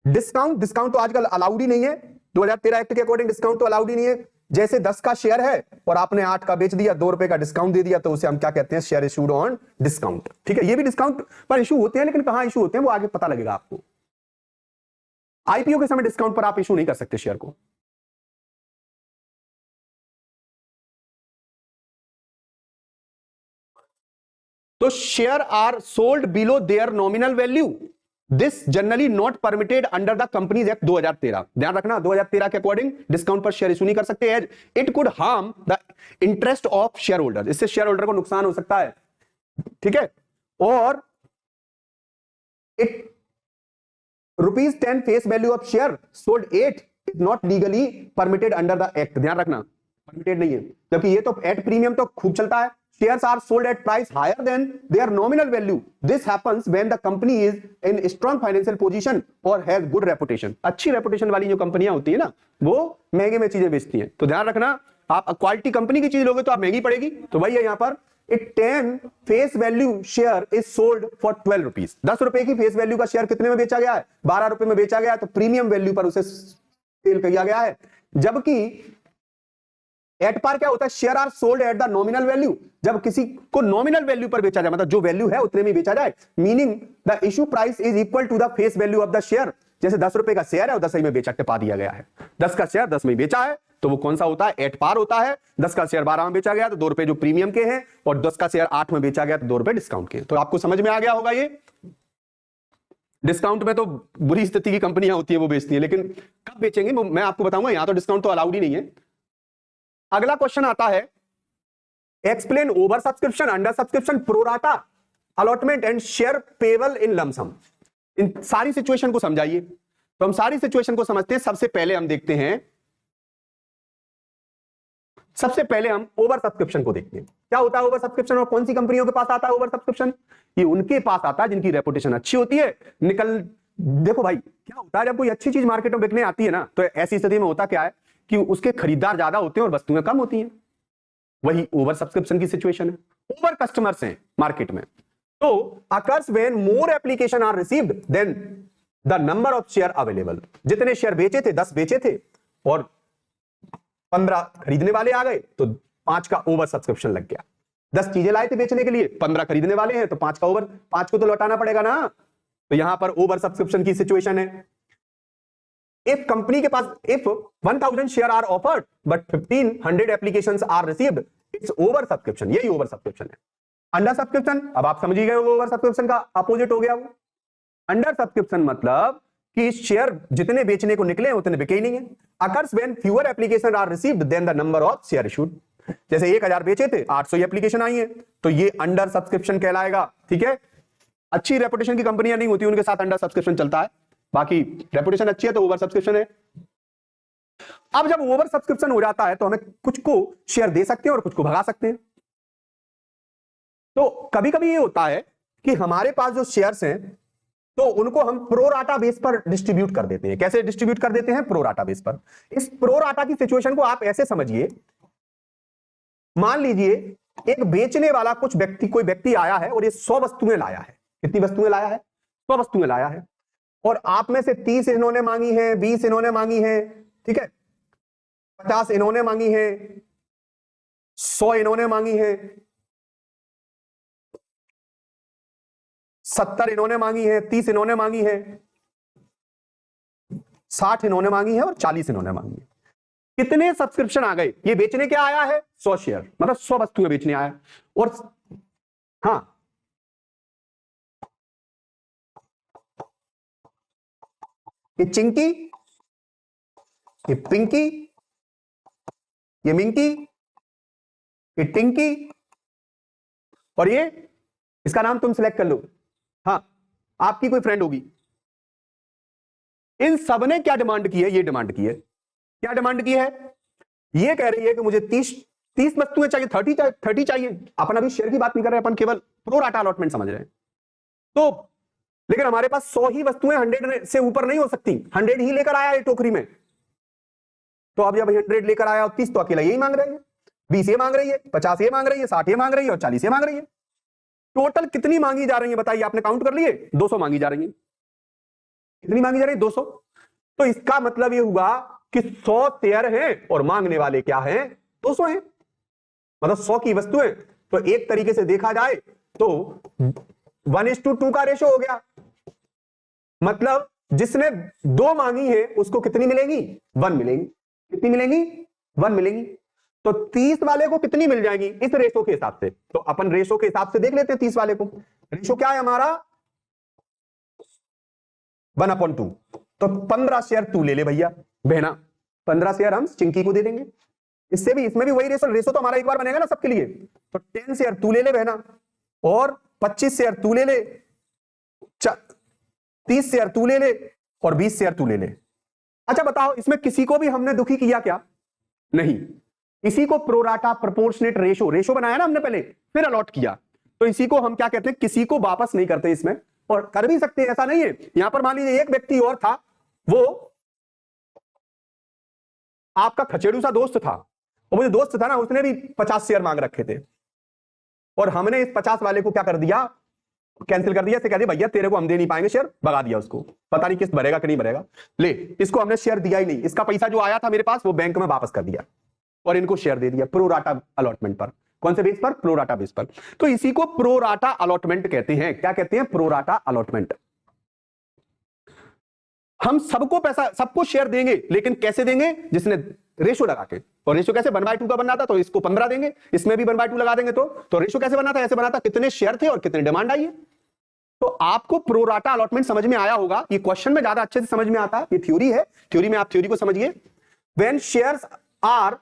डिस्काउंट तो आजकल अलाउड ही नहीं है, 2013 एक्ट के अकॉर्डिंग डिस्काउंट तो अलाउड ही नहीं है। जैसे 10 का शेयर है और आपने 8 का बेच दिया, 2 रुपए का डिस्काउंट दे दिया, तो उसे हम क्या कहते हैं, शेयर इशूड ऑन डिस्काउंट। ठीक है, ये भी डिस्काउंट पर इशू होते हैं, लेकिन कहां इशू होते हैं वो आगे पता लगेगा आपको। आईपीओ के समय डिस्काउंट पर आप इशू नहीं कर सकते शेयर को। तो share are sold below their nominal value, this generally not permitted under the Companies Act 2013। ध्यान रखना 2013 के अकॉर्डिंग डिस्काउंट पर शेयर इशू नहीं कर सकते, as it could harm the interest of shareholder, इससे शेयर होल्डर को नुकसान हो सकता है। ठीक है, और it ₹10 face value of share sold 8 is not legally permitted under the act. ध्यान रखना परमिटेड नहीं है, जबकि ये तो एट प्रीमियम तो खूब चलता है। Shares are sold at price higher than their nominal value. This happens when the company is in strong financial position or has good reputation. अच्छी reputation वाली जो कंपनियां होती है ना, वो महंगे में चीजें बेचती हैं। तो ध्यान रखना, आप क्वालिटी कंपनी की चीज लोगे तो आप महंगी पड़ेगी। तो वही है यहाँ पर, It 10 face value share is sold for 12 rupees. 10 रुपए की फेस वैल्यू का शेयर कितने में बेचा गया है, 12 रुपए में बेचा गया है, तो प्रीमियम वैल्यू पर उसे सेल किया गया है। जबकि एट पार क्या होता है, share are sold at the nominal value, जब किसी को नॉमिनल वैल्यू पर बेचा जाए, मतलब जो वैल्यू है उतने में बेचा जाए, meaning the issue price is equal to the face value of the share. जैसे 10 रुपए का शेयर है और 10 में बेचा टिपा दिया गया है, 10 का शेयर 10 में बेचा है, तो वो कौन सा होता है, एट पार होता है। 10 का शेयर 12 में बेचा गया तो 2 रुपए जो प्रीमियम के हैं, और 10 का शेयर 8 में बेचा गया तो 2 रुपए डिस्काउंट के। तो आपको समझ में आ गया होगा, ये डिस्काउंट में तो बुरी स्थिति की कंपनियां होती है वो बेचती है, लेकिन कब बेचेंगे मैं आपको बताऊंगा। यहां तो डिस्काउंट तो अलाउड ही नहीं है। अगला क्वेश्चन आता है, explain over subscription, under subscription, pro rata, allotment and share payable in lump sum. इन सारी सिचुएशन को समझाइए। तो हम सारी सिचुएशन को समझते हैं। सबसे पहले हम देखते हैं, सबसे पहले हम ओवर सब्सक्रिप्शन को देखते हैं। क्या होता है ओवर सब्सक्रिप्शन और कौन सी कंपनियों के पास आता है ओवर सब्सक्रिप्शन? ये उनके पास आता है जिनकी रेपुटेशन अच्छी होती है। देखो भाई, क्या होता है जब कोई अच्छी चीज मार्केट में बिकने आती है ना, तो ऐसी स्थिति में होता क्या है कि उसके खरीदार ज्यादा होते हैं और वस्तुएं कम होती हैं। वही ओवर सब्सक्रिप्शन की सिचुएशन है। ओवर कस्टमर्स हैं मार्केट में, तो occurs when more application are received then the number of share available. जितने शेयर बेचे थे 10 बेचे थे और 15 खरीदने वाले आ गए, तो 5 का ओवर सब्सक्रिप्शन लग गया। 10 चीजें लाए थे बेचने के लिए, 15 खरीदने वाले हैं, तो 5 का ओवर, 5 को तो लौटाना पड़ेगा ना। तो यहां पर ओवर सब्सक्रिप्शन की सिचुएशन है। इफ कंपनी के पास, if 1000 share are offered but 1500 applications are received, it's over subscription. यही ओवर सब्सक्रिप्शन है। अंडर सब्सक्रिप्शन, अब आप समझ ही गए ओवर सब्सक्रिप्शन का अपोजिट हो गया वो। अंडर सब्सक्रिप्शन मतलब कि शेयर जितने बेचने को निकले उतने बिके ही नहीं है। Occurs when fewer application are received then the number of share issued. जैसे 1000 बेचे थे, 800 एप्लीकेशन आई है, तो ये अंडर सब्सक्रिप्शन कहलाएगा। ठीक है, अच्छी रेपुटेशन की कंपनियां नहीं होती उनके साथ अंडर सब्सक्रिप्शन चलता है, बाकी रेपुटेशन अच्छी है तो ओवर सब्सक्रिप्शन है। अब जब ओवर सब्सक्रिप्शन हो जाता है तो हमें कुछ को शेयर दे सकते हैं और कुछ को भगा सकते हैं। तो कभी कभी ये होता है कि हमारे पास जो शेयर्स हैं तो उनको हम प्रोराटा बेस पर डिस्ट्रीब्यूट कर देते हैं। कैसे डिस्ट्रीब्यूट कर देते हैं? प्रोराटा बेस पर। इस प्रोराटा की सिचुएशन को आप ऐसे समझिए, मान लीजिए एक बेचने वाला कोई व्यक्ति आया है और ये 100 वस्तुएं लाया है। कितनी वस्तुएं लाया है? 100 वस्तुएं लाया है। और आप में से 30 इन्होंने मांगी है, 20 इन्होंने मांगी है, ठीक है, 50 इन्होंने मांगी है, 100 इन्होंने मांगी है, 70 इन्होंने मांगी है, 30 इन्होंने मांगी है, 60 इन्होंने मांगी है और 40 इन्होंने मांगी है। कितने सब्सक्रिप्शन आ गए? ये बेचने क्या आया है? 100 शेयर, मतलब 100 वस्तुएं बेचने आया। और हाँ, ये चिंकी, ये पिंकी, ये मिंकी, ये टिंकी, और ये, इसका नाम तुम सिलेक्ट कर लो, हाँ आपकी कोई फ्रेंड होगी। इन सब ने क्या डिमांड की है? ये डिमांड की है। क्या डिमांड की है? ये कह रही है कि मुझे 30 वस्तुएं चाहिए, 30 चाहिए। अपन अभी शेयर की बात नहीं कर रहे, अपन केवल प्रो राटा अलॉटमेंट समझ रहे हैं। तो लेकिन हमारे पास 100 ही वस्तुएं 100 से ऊपर नहीं हो सकती। 100 ही लेकर आया है टोकरी में। तो अब जब 100 लेकर आया और 30 तो अकेला यही मांग रही है, 20 ये मांग रही है, 50 ये मांग रही है, 60 ये मांग रही है और 40 ये मांग रही है। टोटल कितनी मांगी जा रही है बताइए? आपने काउंट कर लिए? 200 मांगी जा रही है। कितनी मांगी जा रही है? 200। तो इसका मतलब ये हुआ कि 100 शेयर हैं और मांगने वाले क्या हैं? 200 हैं। मतलब 100 की वस्तुएं। तो एक तरीके से देखा जाए तो 1:2 का रेशो हो गया। मतलब जिसने 2 मांगी है उसको कितनी मिलेगी? 1 मिलेगी। कितनी मिलेगी? 1 मिलेगी। तो 30 वाले को कितनी मिल जाएगी इस रेशो के हिसाब से? तो अपन रेशो के हिसाब से देख लेते हैं। 30 वाले को रेशो क्या है हमारा? 1/2। तो 15 शेयर तू ले ले भैया, बहना। 15 शेयर हम चिंकी को दे देंगे। इससे भी, इसमें भी वही रेशो तो हमारा एक बार बनेगा ना सबके लिए। तो 10 शेयर तू ले ले बहना, और 25 शेयर तू ले ले, 30 शेयर तू ले ले, और 20 शेयर तू ले ले। अच्छा बताओ, इसमें किसी को भी हमने दुखी किया क्या? नहीं। इसी को प्रोराटा प्रोपोर्शनेट रेशो बनाया ना हमने पहले, फिर अलॉट किया। तो इसी को हम क्या कहते हैं? किसी को वापस नहीं करते इसमें। और कर भी सकते हैं, ऐसा नहीं है। यहां पर मान लीजिए एक व्यक्ति और था, वो आपका खचेड़ू सा दोस्त था, और वो जो दोस्त था ना उसने भी 50 शेयर मांग रखे थे, और हमने इस 50 वाले को क्या कर दिया? कैंसिल कर दिया। इसे कह दिया भैया तेरे को हम दे नहीं पाएंगे शेयर, भगा दिया उसको। पता नहीं किस्त भरेगा कि नहीं भरेगा। ले, इसको हमने शेयर दिया ही नहीं। इसका पैसा जो आया था मेरे पास वो बैंक में वापस कर दिया और इनको शेयर दे दिया प्रोराटा अलॉटमेंट पर। कौन से बेस पर? प्रोराटा बेस पर। तो इसी को प्रोराटा अलॉटमेंट कहते हैं। क्या कहते हैं? Pro rata allotment. हम सबको पैसा, सबको शेयर देंगे, लेकिन कैसे देंगे? जिसने रेशो लगा के। और रेशो कैसे? 1/2 का बनना था तो इसको 15 देंगे, इसमें भी 1/2 लगा देंगे। तो रेशो कैसे बना था? ऐसे बना था, कितने शेयर थे और कितनी डिमांड आई है। तो आपको प्रोराटा अलॉटमेंट समझ में आया होगा। ये क्वेश्चन में ज्यादा अच्छे से समझ में आता है। ये थ्योरी है, थ्योरी में आप थ्योरी को समझिए। When shares are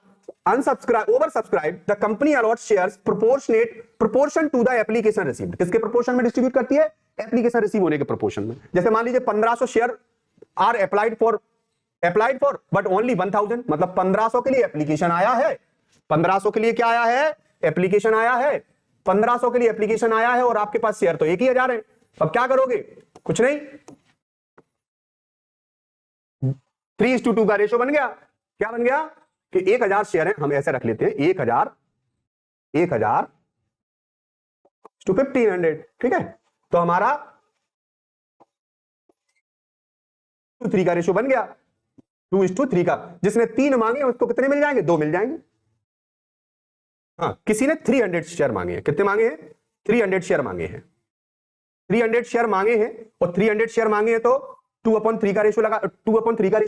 oversubscribed, the company allots shares proportion to the application received. किसके प्रोपोर्शन में डिस्ट्रीब्यूट करती है? एप्लीकेशन रिसीव होने के प्रोपोर्शन में। जैसे मान लीजिए 1500 share are applied for but only 1000, मतलब 1500 के लिए एप्लीकेशन आया है। 1500 के लिए क्या आया है? एप्लीकेशन आया है। 1500 के लिए एप्लीकेशन आया है और आपके पास शेयर तो 1000 है। अब क्या करोगे? कुछ नहीं, 3:2 का रेशो बन गया। क्या बन गया? कि 1000 शेयर है, हम ऐसे रख लेते हैं 1000 to 1500, ठीक है। तो हमारा 2:3 का रेशो बन गया। 2:3 का। जिसने 3 मांगे उसको कितने मिल जाएंगे? 2 मिल जाएंगे। हाँ, किसी ने 300 शेयर मांगे हैं। कितने मांगे हैं? 300 शेयर मांगे हैं। 300 शेयर मांगे हैं, और 300 शेयर मांगे हैं तो 2/3 का रेशो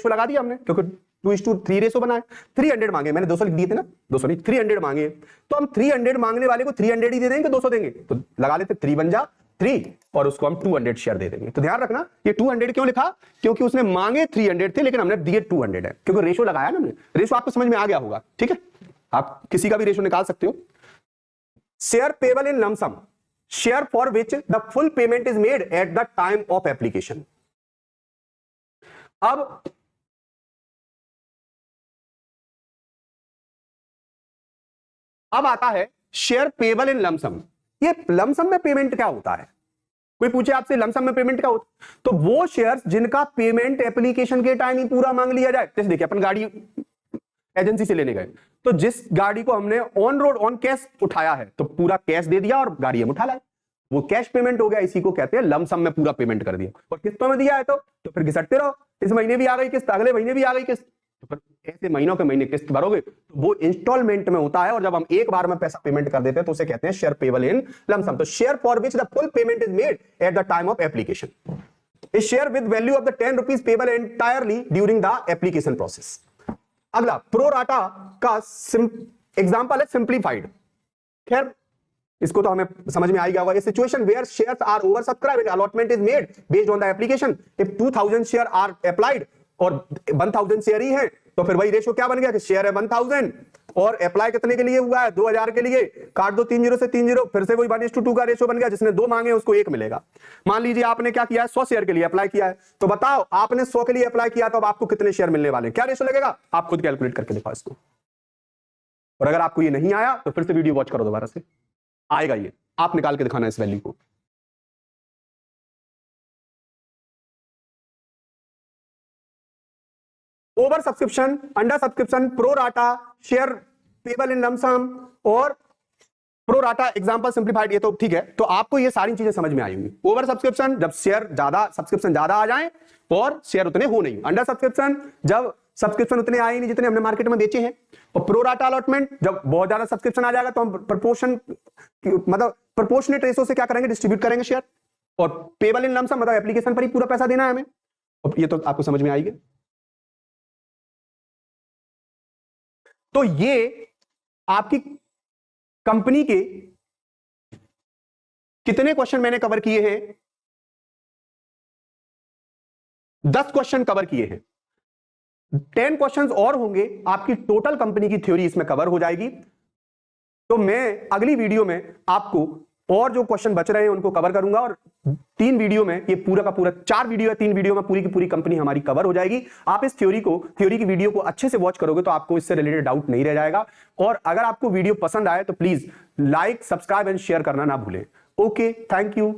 लगा दिया हमने, क्योंकि 2:3 रेशो बना है। 300 मांगे, मैंने 200 लिख दिए थे ना, 200 नहीं, 300 मांगे। तो हम 300 मांगने वाले को 300 ही दे देंगे, 200 देंगे। तो लगा लेते 3 बन जा 3 और उसको हम 200 शेयर दे देंगे। तो ध्यान रखना ये 200 क्यों लिखा, क्योंकि उसने मांगे 300 थे लेकिन हमने दिए 200 है, क्योंकि रेशो लगाया ना हमने। रेशो आपको समझ में आ गया होगा, ठीक है, आप किसी का भी रेशो निकाल सकते हो। Share payable in lump sum, share for which the full payment is made at the time of application. अब आता है शेयर पेबल इन लमसम। ये लमसम में पेमेंट क्या होता है, कोई पूछे आपसे लमसम में पेमेंट क्या होता है, तो वो शेयर्स जिनका पेमेंट एप्लीकेशन के टाइम ही पूरा मांग लिया जाए। जैसे देखिए अपन गाड़ी एजेंसी से लेने गए, तो जिस गाड़ी को हमने ऑन रोड ऑन कैश उठाया है तो पूरा कैश दे दिया और गाड़ी हम उठा लाए, वो कैश पेमेंट हो गया, इसी को कहते हैं लमसम में पूरा पेमेंट कर दिया। और किस्तों में दिया है तो फिर घिसटते रहो, इस महीने भी आ गई किस्त, अगले महीने भी आ गई किस्त, तो फिर ऐसे महीनों के महीने किस्त भरोगे, तो वो इंस्टॉलमेंट में होता है। और जब हम एक बार में पैसा पेमेंट कर देते हैं तो उसे कहते हैं शेयर पेबल इन लमसम। तो share for which the full payment is made at the time of application, a share with value of the 10 rupees payable entirely during the application process. अगला pro rata का example है simplified. खैर इसको तो हमें समझ में आ गया होगा। A situation where shares are over subscribed, allotment is made based on the application. If 2000 share are applied और 1000 शेयर ही है तो फिर वही रेशो क्या बन गया कि शेयर है 1000 और अप्लाई कितने के लिए हुआ है 2000 के लिए, काट दो 30 से 30, फिर से वही 1:2 का रेशो बन गया। जिसने 2 मांगे उसको 1 मिलेगा। मान लीजिए आपने क्या किया है 100 शेयर के लिए अप्लाई किया है, तो बताओ आपने 100 के लिए अप्लाई किया तो अब आपको कितने शेयर मिलने वाले, क्या रेशो लगेगा, आप खुद कैलकुलेट करके दिखाओ इसको। और अगर आपको ये नहीं आया तो फिर से वीडियो वॉच करो दोबारा से, आएगा ये, आप निकाल के दिखाना इस वैल्यू को। Over subscription, under subscription, pro rata, share payable in lump sum और प्रो राटा एग्जांपल सिंप्लीफाइड, ये तो ठीक है। तो आपको ये सारी चीजें समझ में आई होंगी। ओवर सब्सक्रिप्शन जब शेयर ज्यादा, सब्सक्रिप्शन ज्यादा आ जाए और शेयर उतने हो नहीं। अंडर सब्सक्रिप्शन जब सब्सक्रिप्शन उतने आए नहीं जितने हमने मार्केट में बेचे हैं। और प्रो राटा अलॉटमेंट जब बहुत ज्यादा सब्सक्रिप्शन आ जाएगा तो हम मतलब प्रोपोर्शनेट रेशो से क्या करेंगे, डिस्ट्रीब्यूट करेंगे शेयर। और पेबल इन लमसम मतलब एप्लीकेशन पर ही पूरा पैसा देना है हमें। और ये तो आपको समझ में आएगी। तो ये आपकी कंपनी के कितने क्वेश्चन मैंने कवर किए हैं, 10 क्वेश्चन कवर किए हैं। 10 क्वेश्चंस और होंगे, आपकी टोटल कंपनी की थ्योरी इसमें कवर हो जाएगी। तो मैं अगली वीडियो में आपको और जो क्वेश्चन बच रहे हैं उनको कवर करूंगा। और 3 वीडियो में ये पूरा का पूरा 4 वीडियो है, 3 वीडियो में पूरी की पूरी कंपनी हमारी कवर हो जाएगी। आप इस थ्योरी की वीडियो को अच्छे से वॉच करोगे तो आपको इससे रिलेटेड डाउट नहीं रह जाएगा। और अगर आपको वीडियो पसंद आए तो please like, subscribe and share करना ना भूलें। Okay, thank you.